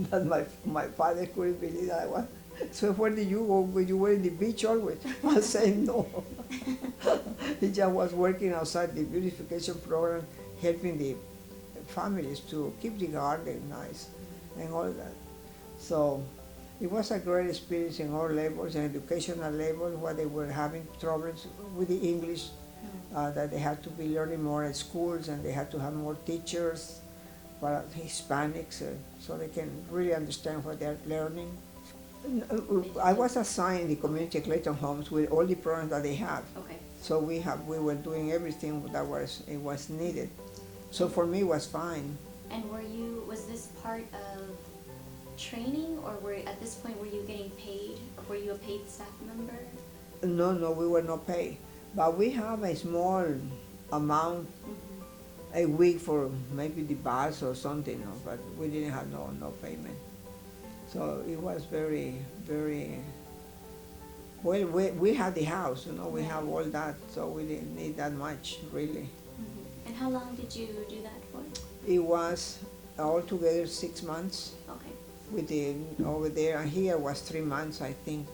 Speaker 1: that my father couldn't believe that I was. So where did you go? When you were in the beach always? I said no. He just was working outside the beautification program, helping the families to keep the garden nice and all that. So it was a great experience in all levels, and educational levels, where they were having troubles with the English, that they had to be learning more at schools, and they had to have more teachers for Hispanics, so they can really understand what they're learning. I was assigned the community Clayton Homes with all the programs that they have.
Speaker 2: Okay.
Speaker 1: So we were doing everything that was needed. So for me, it was fine.
Speaker 2: And was this part of training, or at this point were you getting paid? Were you a paid staff member?
Speaker 1: No, we were not paid. But we have a small amount a week for maybe the bus or something, but we didn't have no payment. So it was very, very, well, we had the house, we have all that, so we didn't need that much, really.
Speaker 2: And how long did you do that for?
Speaker 1: It was altogether 6 months.
Speaker 2: Okay.
Speaker 1: Over there, and here was 3 months, I think.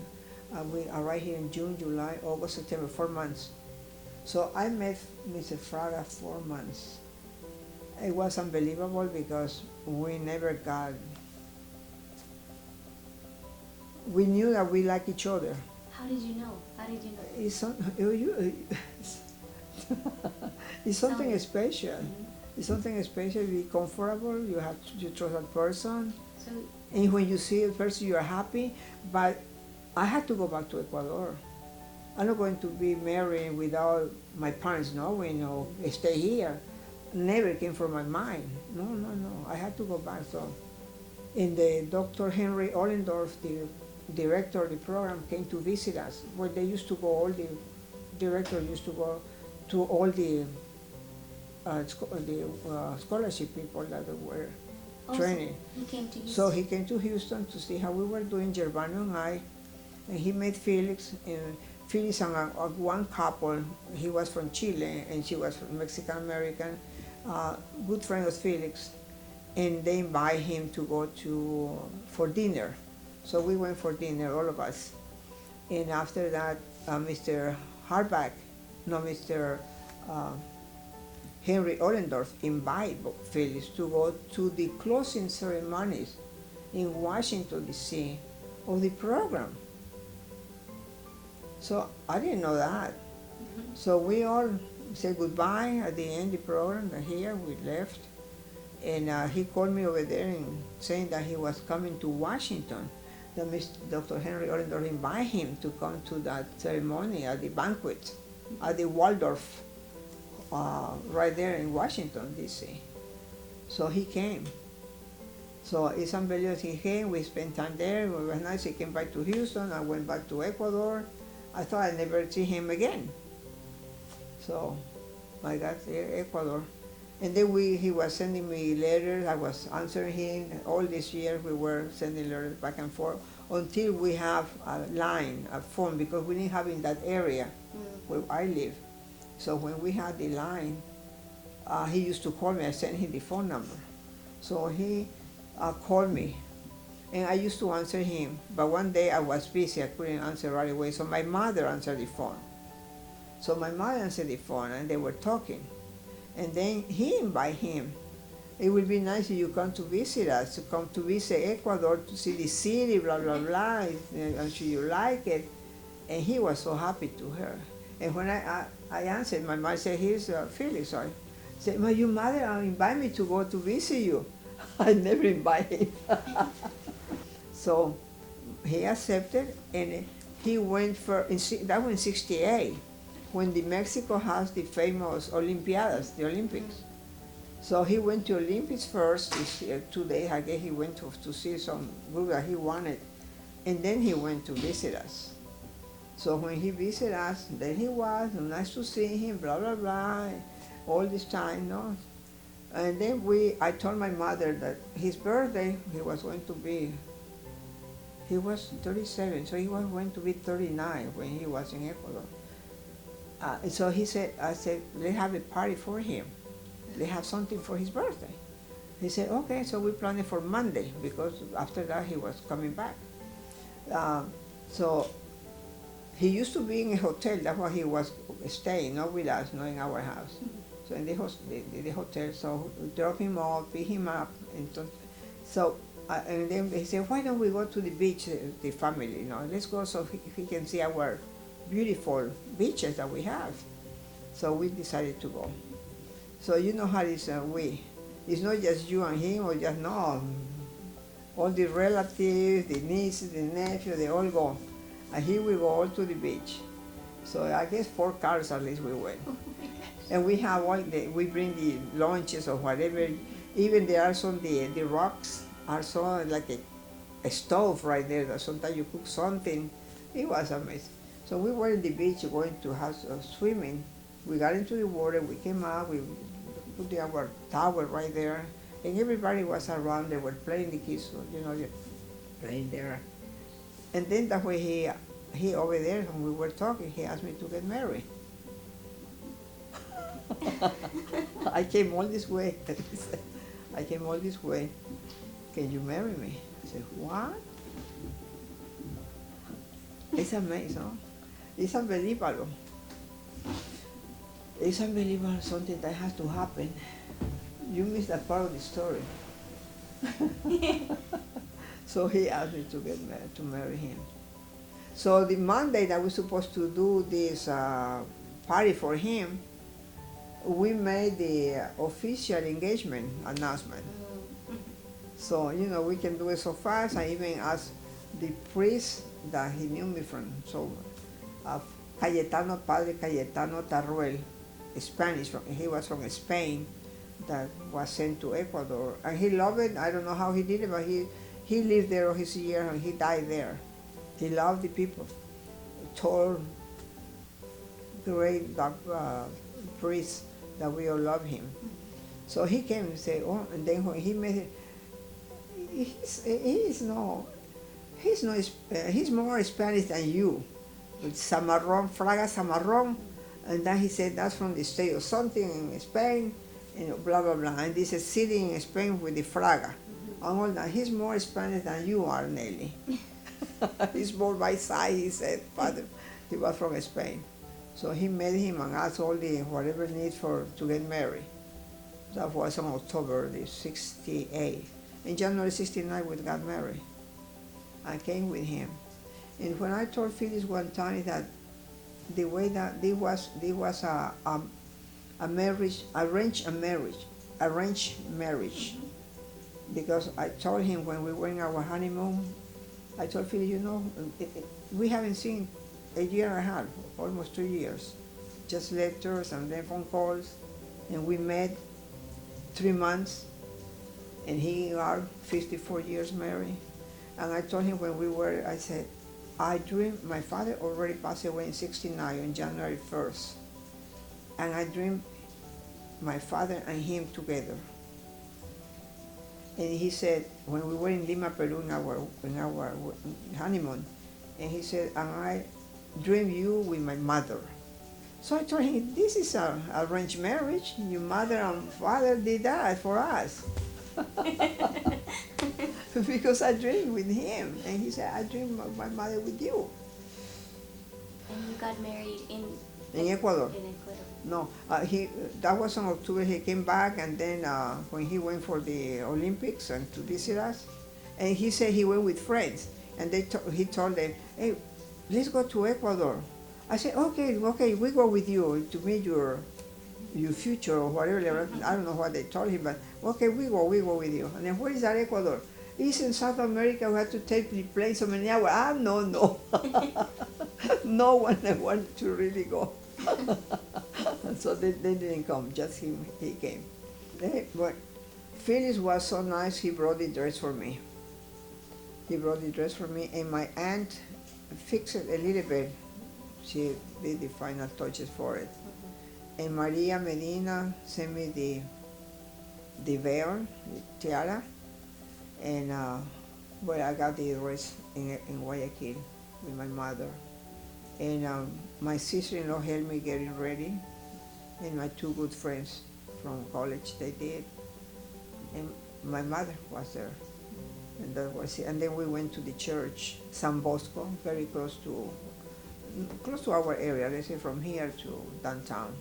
Speaker 1: We arrived here in June, July, August, September, 4 months. So I met Mr. Fraga 4 months. It was unbelievable because we never got, we knew that we liked each other.
Speaker 2: How did you know?
Speaker 1: It's something special. It's something special. Be comfortable. You trust that person, and when you see a person, you are happy. But I had to go back to Ecuador. I'm not going to be married without my parents knowing or stay here. Never came from my mind. No. I had to go back. So, and the Dr. Henry Ollendorf, the director of the program, came to visit us. Where they used to go, all the directors used to go to all the scholarship people that were training.
Speaker 2: So he came to Houston.
Speaker 1: So he came to Houston to see how we were doing, Gervano and I, and he met Felix. And Felix and one couple, he was from Chile and she was from Mexican-American, good friend of Felix, and they invited him to go for dinner. So we went for dinner, all of us. And after that, Mr. Henry Ollendorf invited Felix to go to the closing ceremonies in Washington, D.C. of the program. So I didn't know that. So we all said goodbye at the end of the program. Here we left, and he called me over there and saying that he was coming to Washington. That Dr. Henry Orendorf invited him to come to that ceremony at the banquet at the Waldorf, right there in Washington, D.C. So he came. So it's unbelievable. He came, we spent time there, it was nice. He came back to Houston, I went back to Ecuador. I thought I'd never see him again. So I got to Ecuador. And then he was sending me letters, I was answering him. All this year we were sending letters back and forth until we have a line, a phone, because we didn't have in that area where I live. So when we had the line, he used to call me, I sent him the phone number. So he called me, and I used to answer him, but one day I was busy, I couldn't answer right away, so my mother answered the phone. So my mother answered the phone, and they were talking. And then he invited him. It would be nice if you come to visit us, to come to visit Ecuador, to see the city, blah, blah, blah. I'm sure you like it. And he was so happy to her. And when I answered, my mother said, here's Felix, sorry. I said, well, your mother invited me to go to visit you. I never invited him. So he accepted, and he went that was in 68. When the Mexico has the famous Olympiadas, the Olympics. So he went to Olympics first, 2 days, I guess he went to see some group that he wanted, and then he went to visit us. So when he visited us, there he was, nice to see him, blah, blah, blah, all this time, no? And then I told my mother that his birthday, he was 37, so he was going to be 39 when he was in Ecuador. So I said, let's have a party for him. Let's have something for his birthday. He said, okay, so we planned it for Monday, because after that he was coming back. So he used to be in a hotel, that's why he was staying, not with us, not in our house. So in the hotel, so we drop him off, pick him up, and and then he said, why don't we go to the beach, the family, let's go so he can see our beautiful beaches that we have. So we decided to go. So you know how it's it's not just you and him, or just, no, all the relatives, the nieces, the nephews, they all go. And here we go all to the beach. So I guess 4 cars at least we went. And we have we bring the lunches or whatever. Even there are some, the rocks are so like a stove right there that sometimes you cook something. It was amazing. So we were in the beach going to have swimming. We got into the water, we came out, we put our towel right there, and everybody was around, they were playing, the kids, playing there. And then that way he over there, when we were talking, he asked me to get married. I came all this way. I came all this way. Can you marry me? I said, what? It's amazing. Huh? It's unbelievable. It's unbelievable, something that has to happen. You missed that part of the story. So he asked me to get married, to marry him. So the Monday that we're supposed to do this party for him, we made the official engagement announcement. So, we can do it so fast. I even asked the priest that he knew me from, Cayetano, Padre Cayetano Tarruel, Spanish, he was from Spain, that was sent to Ecuador. And he loved it. I don't know how he did it, but he lived there all his years and he died there. He loved the people. Tall, great priest that we all love him. So he came and said, and then when he met it, he's more Spanish than you. With Samarron, Fraga Samarron, and then he said that's from the state of something in Spain, and blah, blah, blah. And this is sitting in Spain with the Fraga. And all that. He's more Spanish than you are, Nelly. He's more by side, he said, Father. He was from Spain. So he met him and asked all the whatever need to get married. That was on October the 68. In January 69, we got married. I came with him. And when I told Phyllis one time that the way that there was arranged marriage. Because I told him when we were in our honeymoon, I told Philip, we haven't seen a year and a half, almost 2 years, just letters and then phone calls, and we met 3 months, and he are 54 years married. And I told him when we were, I said, I dreamed, my father already passed away in '69 on January 1st, and I dreamed my father and him together. And he said, when we were in Lima, Peru, in our honeymoon, and he said, and I dreamed you with my mother. So I told him, this is an arranged marriage. Your mother and father did that for us. Because I dreamed with him. And he said, I dreamed of my mother with you.
Speaker 2: And you got married in
Speaker 1: Ecuador.
Speaker 2: In Ecuador.
Speaker 1: No, that was in October. He came back, and then when he went for the Olympics and to visit us, and he said he went with friends, and he told them, hey, let's go to Ecuador. I said, okay, we go with you to meet your future or whatever. I don't know what they told him, but okay, we go with you. And then where is that Ecuador? It's in South America. We have to take the plane so many hours. No. No one wanted to really go. So they didn't come, just him, he came. But Phyllis was so nice, he brought the dress for me. And my aunt fixed it a little bit. She did the final touches for it. And Maria Medina sent me the veil, the tiara, and I got the dress in Guayaquil with my mother. And my sister-in-law helped me getting ready, and my two good friends from college, they did. And my mother was there, and that was it. And then we went to the church, San Bosco, very close to our area, let's say from here to downtown.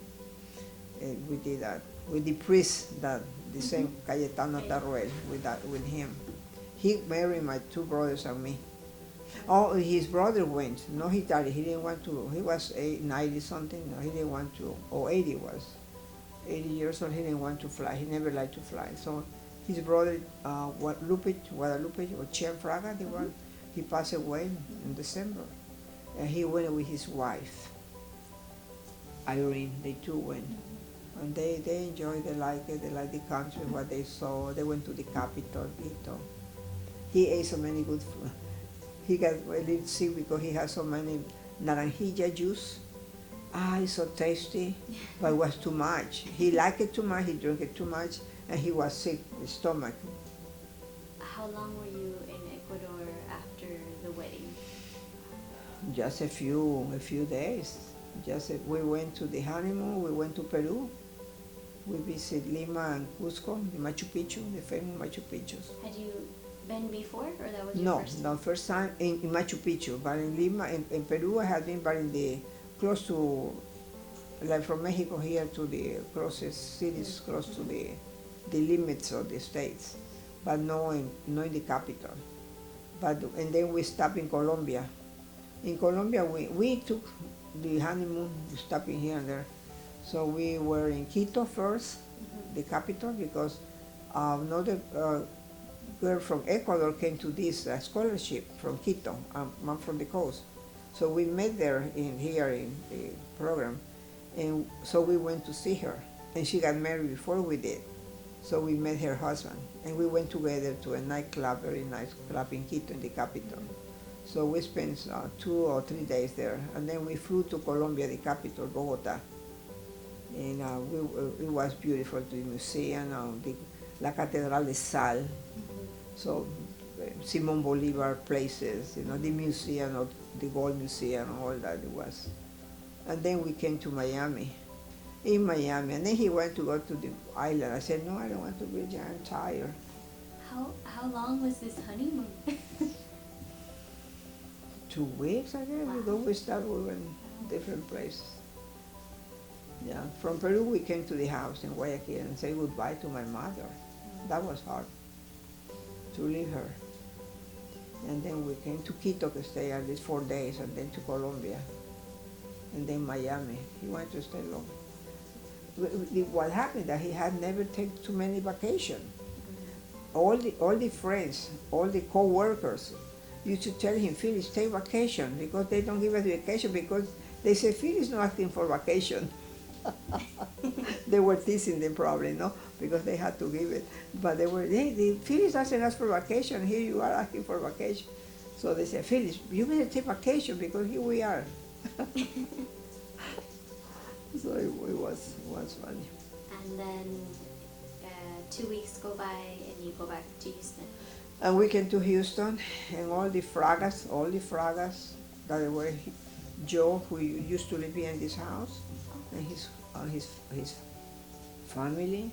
Speaker 1: And we did that with the priest, the same Cayetano Tarruel, with him. He married my two brothers and me. Oh, his brother went. No, he died. He didn't want to. He was 90 something. No, he didn't want to. Or 80 was. 80 years old. He didn't want to fly. He never liked to fly. So his brother, Guadalupe or NellyFraga, the one, he passed away in December, and he went with his wife, Irene. They two went, and they enjoyed. They liked it. They liked the country, what they saw. They went to the capital, Quito. He ate so many good food. He got a little sick because he had so many naranjilla juice. It's so tasty, but it was too much. He liked it too much, he drank it too much, and he was sick, his stomach.
Speaker 2: How long were you in Ecuador after the wedding?
Speaker 1: Just a few days. We went to the honeymoon, we went to Peru. We visited Lima and Cusco, the Machu Picchu, the famous Machu Picchus.
Speaker 2: Had you been before, or that was your first time?
Speaker 1: No, first time in Machu Picchu, but in Lima, in Peru I had been, but close to, like from Mexico here to the closest cities, close to the limits of the states, but no in the capital. And then we stopped in Colombia. In Colombia, we took the honeymoon, stopping here and there. So we were in Quito first, the capital, because another girl from Ecuador came to this scholarship from Quito. I'm from the coast. So we met there here in the program. And so we went to see her. And she got married before we did. So we met her husband. And we went together to a nightclub, very nice club in Quito, in the capital. So we spent 2 or 3 days there. And then we flew to Colombia, the capital, Bogota. And it was beautiful, the museum, La Catedral de Sal. So Simon Bolivar places, the museum, of the Gold Museum, and all that it was. And then we came to Miami. In Miami, and then he wanted to go to the island. I said, no, I don't want to be there, I'm tired.
Speaker 2: How long was this honeymoon?
Speaker 1: 2 weeks, I guess.
Speaker 2: Wow.
Speaker 1: Because we started, we went different places. Yeah, from Peru we came to the house in Guayaquil and said goodbye to my mother. That was hard, to leave her. And then we came to Quito to stay at least 4 days, and then to Colombia, and then Miami. He wanted to stay long. what happened that he had never taken too many vacations. All the friends, all the co-workers used to tell him, Phyllis, take vacation, because they don't give us vacation because they say Phyllis not asking for vacation. They were teasing them probably, no, because they had to give it. But they were, hey, Phyllis doesn't ask for vacation. Here you are asking for vacation. So they said, Phyllis, you better take vacation because here we are. So it was funny.
Speaker 2: And then 2 weeks go by and you go back to Houston.
Speaker 1: And we came to Houston, and all the Fragas that were Joe, who used to live here in this house, and his family,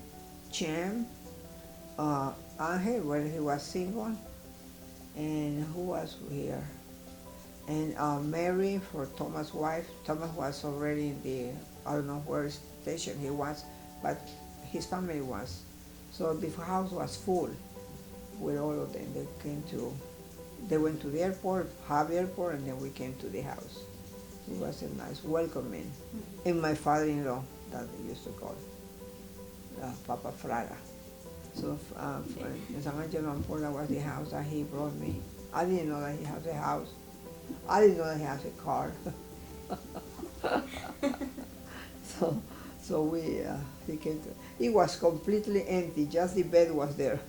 Speaker 1: Chem, Angel, when he was single, and who was here? And Mary, for Thomas' wife. Thomas was already in the, I don't know where station he was, but his family was. So the house was full with all of them. They went to the airport, Harvey Airport, and then we came to the house. It was a nice welcoming. Mm-hmm. And my father-in-law, that they used to call Papa Fraga. So in San Angelo, that was the house that he brought me. I didn't know that he has a house. I didn't know that he has a car. So he came to, it was completely empty, just the bed was there.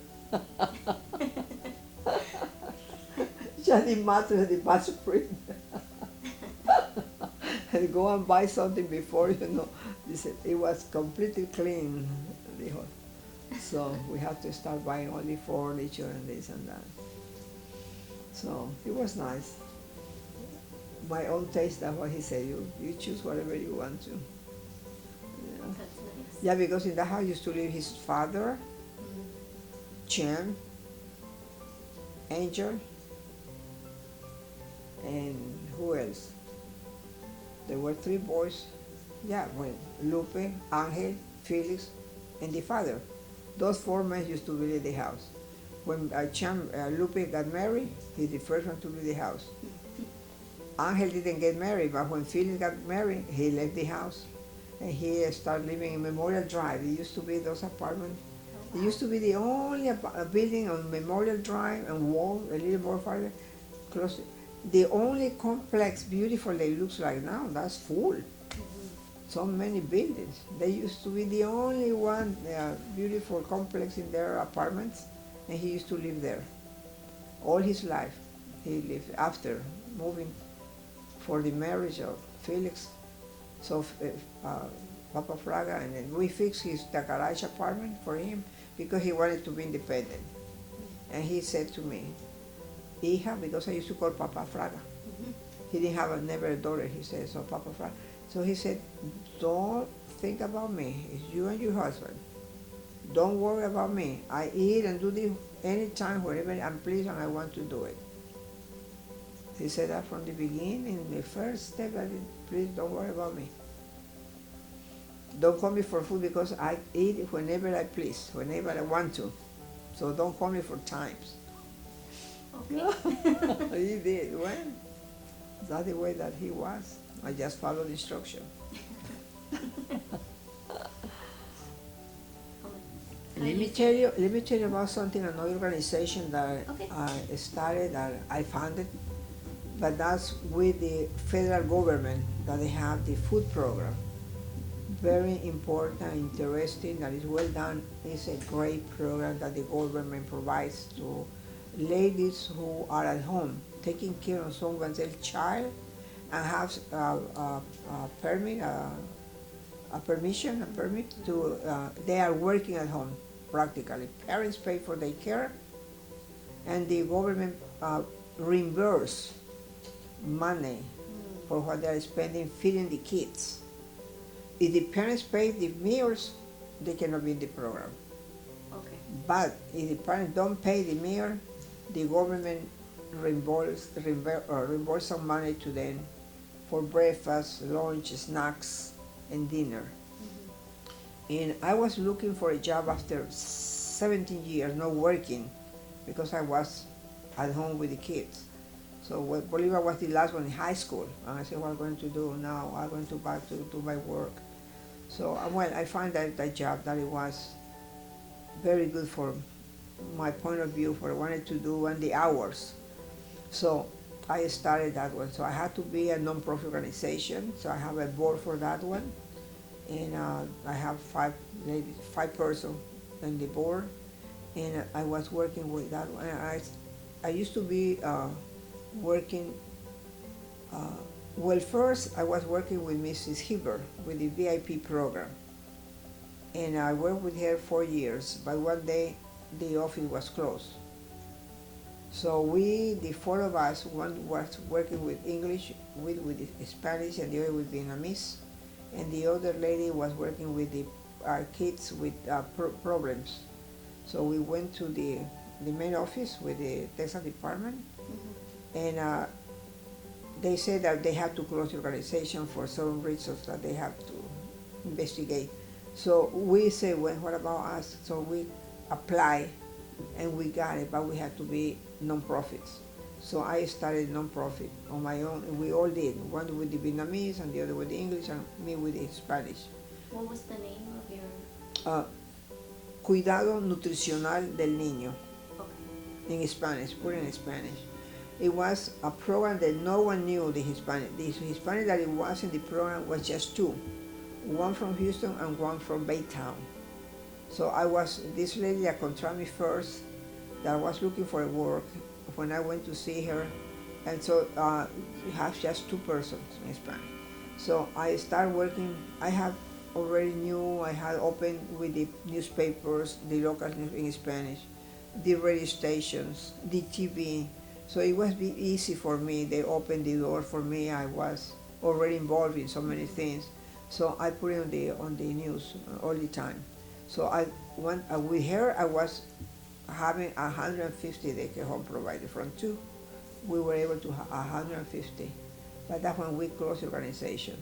Speaker 1: Just the mattress, the bathroom. And go and buy something before, it was completely clean. So we had to start buying all the furniture and this and that. So it was nice. My own taste, that's what he said, you choose whatever you want to. Yeah.
Speaker 2: That's nice.
Speaker 1: Yeah, because in that house used to live his father, Chen, Angel, and who else? There were 3 boys. Yeah, well, Lupe, Angel, Felix, and the father. Those 4 men used to live in the house. When Lupe got married, he's the first one to leave the house. Angel didn't get married, but when Felix got married, he left the house. And he started living in Memorial Drive. It used to be those apartments. It used to be the only building on Memorial Drive and Wall, a little more farther, close. The only complex, beautiful that it looks like now, that's full. So many buildings. They used to be the only one beautiful complex in their apartments, and he used to live there. All his life, he lived after moving for the marriage of Felix. So Papa Fraga, and then we fixed the garage apartment for him because he wanted to be independent. And he said to me, Hija, because I used to call Papa Fraga. He didn't have never a daughter, he said, so Papa Fraga. So he said, don't think about me, it's you and your husband. Don't worry about me. I eat and do this anytime, wherever I'm pleased and I want to do it. He said that from the beginning, the first step, please don't worry about me. Don't call me for food because I eat whenever I please, whenever I want to. So don't call me for times. Okay. He did. Well, that's the way that he was. I just followed instruction. Let me tell you about something, another organization that I started, that I founded, but that's with the federal government, that they have the food program. Very important, interesting, that is well done. It's a great program that the government provides to ladies who are at home, taking care of someone else's child, and have a permit to, they are working at home, practically. Parents pay for their care, and the government reimburse money for what they are spending feeding the kids. If the parents pay the meals, they cannot be in the program.
Speaker 2: Okay.
Speaker 1: But if the parents don't pay the meal, the government reimburse some money to them for breakfast, lunch, snacks, and dinner. And I was looking for a job after 17 years not working, because I was at home with the kids. So Bolivar was the last one in high school, and I said, what am I going to do now? I'm going to back to do my work. So well, I find that job that it was very good for my point of view for what I wanted to do and the hours. So I started that one. So I had to be a non-profit organization. So I have a board for that one, and I have maybe 5 person in the board, and I was working with that one. I used to be working. Uh, well, first I was working with Mrs. Heber with the VIP program, and I worked with her 4 years. But one day the office was closed. So the 4 of us, one was working with English, with Spanish, and the other with Vietnamese, and the other lady was working with our kids with problems. So we went to the main office with the Texas department, and they said that they had to close the organization for certain reasons that they have to investigate. So we said, well, what about us? So we applied and we got it, but we had to be non-profits. So I started non-profit on my own, and we all did, one with the Vietnamese and the other with the English and me with the Spanish.
Speaker 2: What was the name of your?
Speaker 1: Cuidado Nutricional del Niño,
Speaker 2: Okay.
Speaker 1: in Spanish, put it in Spanish. It was a program that no one knew the Hispanic. The Hispanic that it was in the program was just two, one from Houston and one from Baytown. So this lady that contracted me first, that was looking for work when I went to see her, and so she has just 2 persons in Spanish. So I started working. I had opened with the newspapers, the local news in Spanish, the radio stations, the TV. So it was easy for me. They opened the door for me. I was already involved in so many things. So I put it on the news all the time. So with her, I was having 150 daycare home provided. From 2, we were able to have 150. But that's when we closed the organization.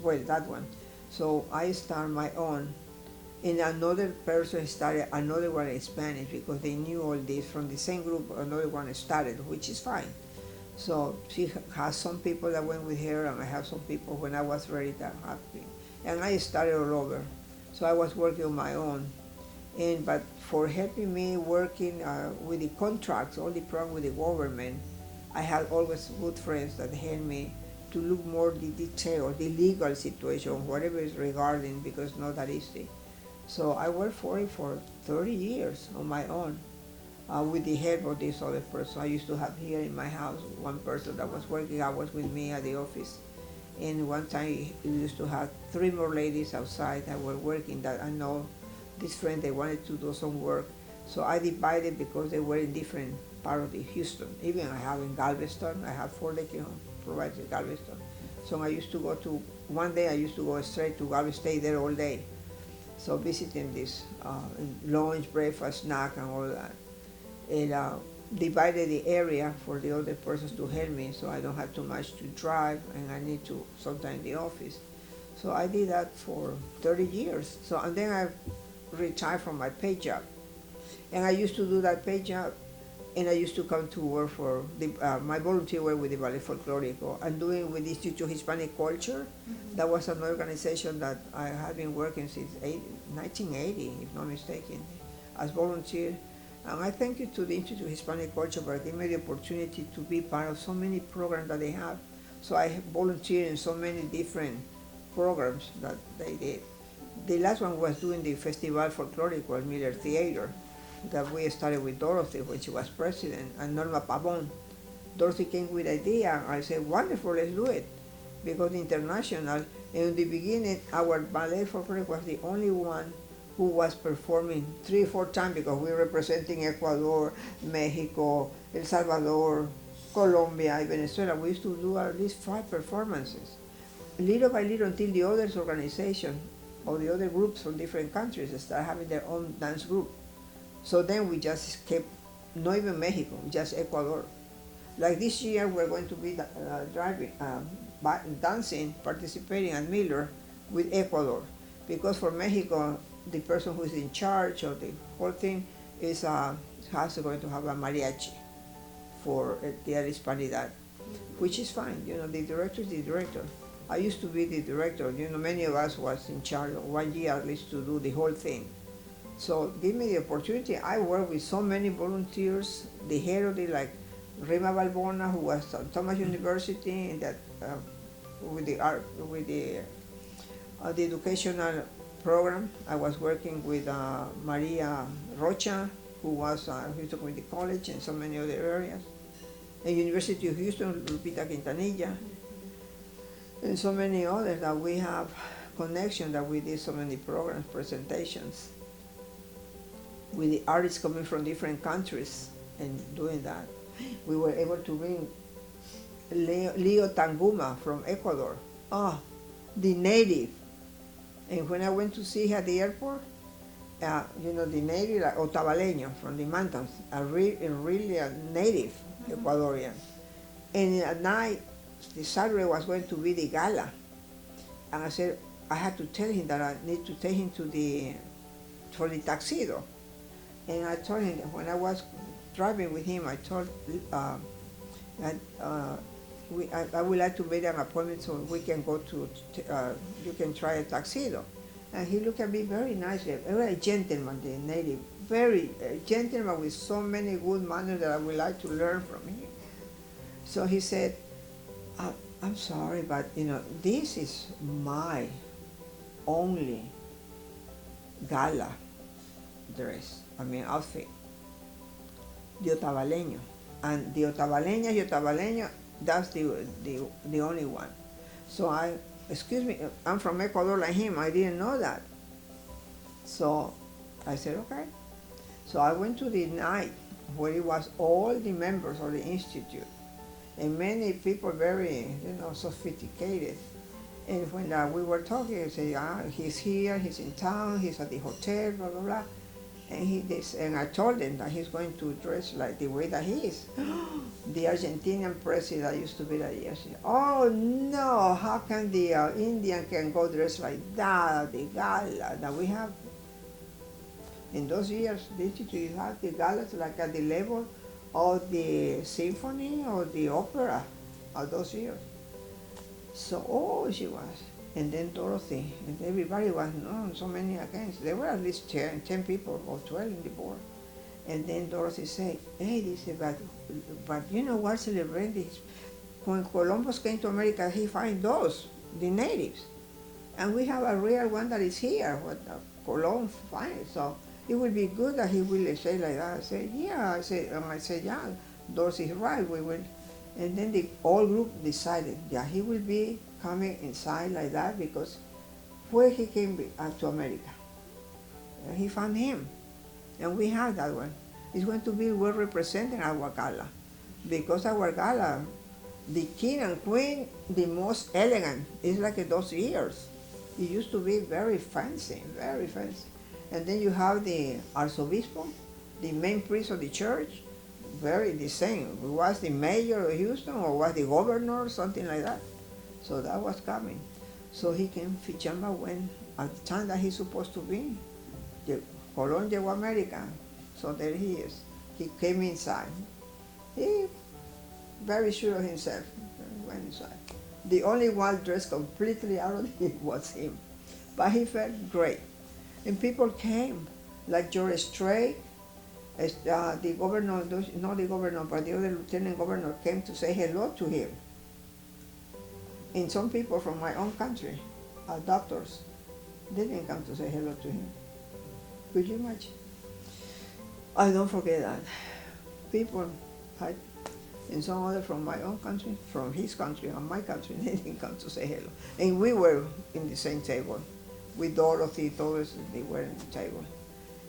Speaker 1: Well, that one. So I started my own, and another person started another one in Spanish because they knew all this from the same group. Another one started, which is fine. So she has some people that went with her, and I have some people when I was ready that happened. And I started all over. So I was working on my own. But for helping me working with the contracts, all the problem with the government, I had always good friends that helped me to look more the detail, the legal situation, whatever is regarding, because it's not that easy. So I worked for it for 30 years on my own. With the help of this other person. I used to have here in my house one person that was working hours with me at the office. And one time we used to have 3 more ladies outside that were working that I know this friend, they wanted to do some work. So I divided because they were in different part of the Houston. Even I have in Galveston, I have 4 daycare home provided in Galveston. So one day I used to go straight to Galveston, stay there all day. So visiting this lunch, breakfast, snack, and all that. And divided the area for the other persons to help me, so I don't have too much to drive, and I need to sometimes in the office. So I did that for 30 years. And then I retired from my paid job, and I used to do that paid job, and I used to come to work for my volunteer work with the Ballet Folklorico and doing with the Institute of Hispanic Culture. Mm-hmm. That was an organization that I have been working since 1980, if not mistaken, as volunteer. And I thank you to the Institute of Hispanic Culture for giving me the opportunity to be part of so many programs that they have. So I volunteered in so many different programs that they did. The last one was doing the Festival Folklorico at Miller Theater that we started with Dorothy when she was president, and Norma Pavon. Dorothy came with the idea, and I said, wonderful, let's do it. Because international, and in the beginning, our ballet folkloric was the only one who was performing 3 or 4 times, because we were representing Ecuador, Mexico, El Salvador, Colombia, Venezuela. We used to do at least 5 performances. Little by little, until the other organization or the other groups from different countries started having their own dance group. So then we just kept, not even Mexico, just Ecuador. Like this year, we're going to be dancing, participating at Miller with Ecuador. Because for Mexico, the person who is in charge of the whole thing is going to have a mariachi for Dia de Hispanidad, which is fine. You know, the director is the director. I used to be the director. You know, many of us was in charge of 1 year at least to do the whole thing. So give me the opportunity. I work with so many volunteers. The head of the like Rima Balbona, who was at Thomas University, and that with the art with the educational program. I was working with Maria Rocha, who was Houston Community College and so many other areas. And University of Houston, Lupita Quintanilla, and so many others that we have connection, that we did so many programs, presentations with the artists coming from different countries and doing that. We were able to bring Leo Tanguma from Ecuador, the native. And when I went to see her at the airport, you know, the native, like Otavaleño from the mountains, really a native Ecuadorian. And at night, the Saturday was going to be the gala. And I said, I had to tell him that I need to take him for the tuxedo. And I told him that when I was driving with him, I told that I would like to make an appointment so we can go to, you can try a tuxedo. And he looked at me very nicely, very gentleman, the native, very gentleman with so many good manners that I would like to learn from him. So he said, I'm sorry, but you know, this is my only gala dress, outfit, the Otavaleño. And the Otavaleño, that's the only one. So excuse me, I'm from Ecuador like him, I didn't know that. So I said, okay. So I went to the night where it was all the members of the Institute, and many people very, sophisticated. And when we were talking, I said, he's here, he's in town, he's at the hotel, blah, blah, blah. And I told him that he's going to dress like the way that he is. The Argentinian president that used to be that year said, oh no, how can the Indian can go dressed like that, the gala that we have? In those years, the Institute had the galas like at the level of the symphony or the opera of those years. So, she was. And then Dorothy, and everybody was, so many against. There were at least 10 people or 12 in the board. And then Dorothy said, hey, this is but you know what, celebrating this? When Columbus came to America, he found those, the natives. And we have a real one that is here, what Colon finds. So it would be good that he will say like that. I said, yeah. I said, yeah, Dorothy's right, we will. And then the whole group decided, yeah, he will be coming inside like that because where he came to America, he found him. And we have that one. It's going to be well represented in our gala. Because our gala, the king and queen, the most elegant, is like those years. It used to be very fancy, very fancy. And then you have the arzobispo, the main priest of the church, very the same. Was the mayor of Houston or was the governor, something like that. So that was coming. So he came, Fichamba when, at the time that he's supposed to be, Colón llegó a America. So there he is. He came inside. He, very sure of himself, went inside. The only one dressed completely out of it was him. But he felt great. And people came, like George Strait, the governor, not the governor, but the other lieutenant governor came to say hello to him. And some people from my own country, doctors, they didn't come to say hello to him. Could you imagine? I don't forget that. People, and some other from my own country, from his country, and my country, they didn't come to say hello. And we were in the same table. With Dorothy, others, they were in the table.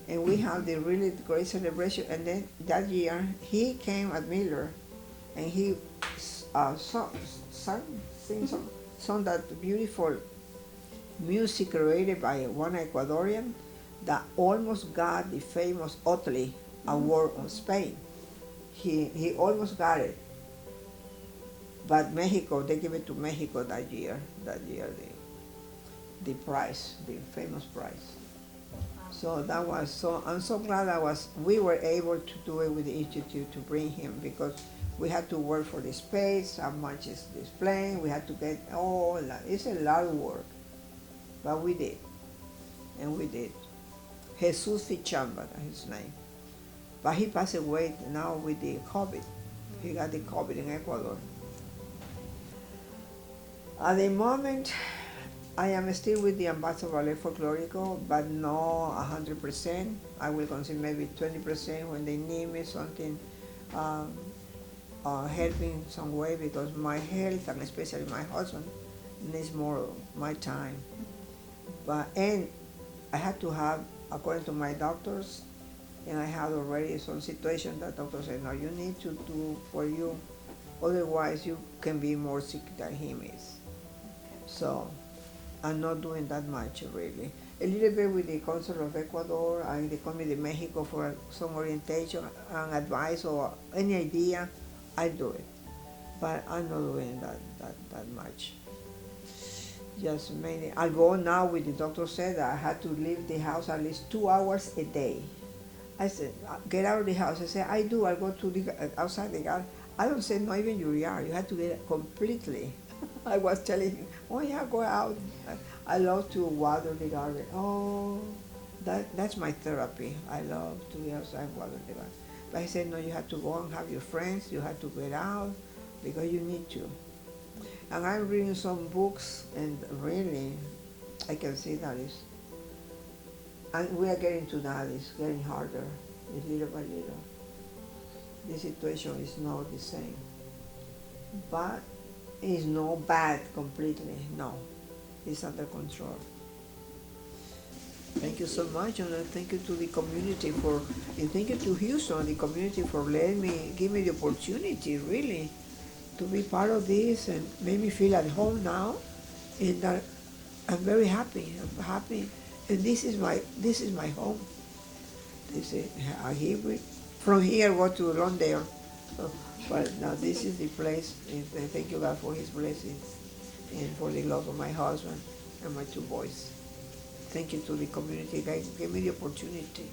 Speaker 1: And we had the really great celebration. And then that year, he came at Miller, and he sang that beautiful music created by one Ecuadorian that almost got the famous Otley Award of Spain. He almost got it. But Mexico, they gave it to Mexico that year, the prize, the famous prize. So that was I'm so glad we were able to do it with the Institute to bring him, because We had to work for the space, how much is this plane, we had to get all that. It's a lot of work, but we did, and we did. Jesus Fichamba, that's his name. But he passed away now with the COVID. He got the COVID in Ecuador. At the moment, I am still with the Ambassador Ballet Folklorico, but no 100%. I will consider maybe 20% when they need me something um, helping some way, because my health and especially my husband needs more my time. And I had to have, according to my doctors, and I had already some situation that doctor said, no, you need to do for you, otherwise you can be more sick than him is. So I'm not doing that much really. A little bit with the Consul of Ecuador, and they come to Mexico for some orientation and advice or any idea, I do it. But I'm not doing that much. Just mainly, I go now with the doctor said that I had to leave the house at least 2 hours a day. I said, get out of the house. I said, I do. I go to the outside the garden. I don't say, not even your yard. You have to get it completely. I was telling him, oh yeah, go out. I love to water the garden. Oh, that's my therapy. I love to be outside and water the garden. But I said, no, you have to go and have your friends. You have to get out because you need to. And I'm reading some books, and really, I can see that is. And we are getting to that, it's getting harder, it's little by little. The situation is not the same. But it's not bad completely, no. It's under control. Thank you so much, and thank you to the community and thank you to Houston, the community for give me the opportunity, really, to be part of this and make me feel at home now. And that I'm very happy, And this is my home. From here go to London. But now this is the place, and thank you God for his blessings and for the love of my husband and my 2 boys. Thank you to the community, guys, give me the opportunity.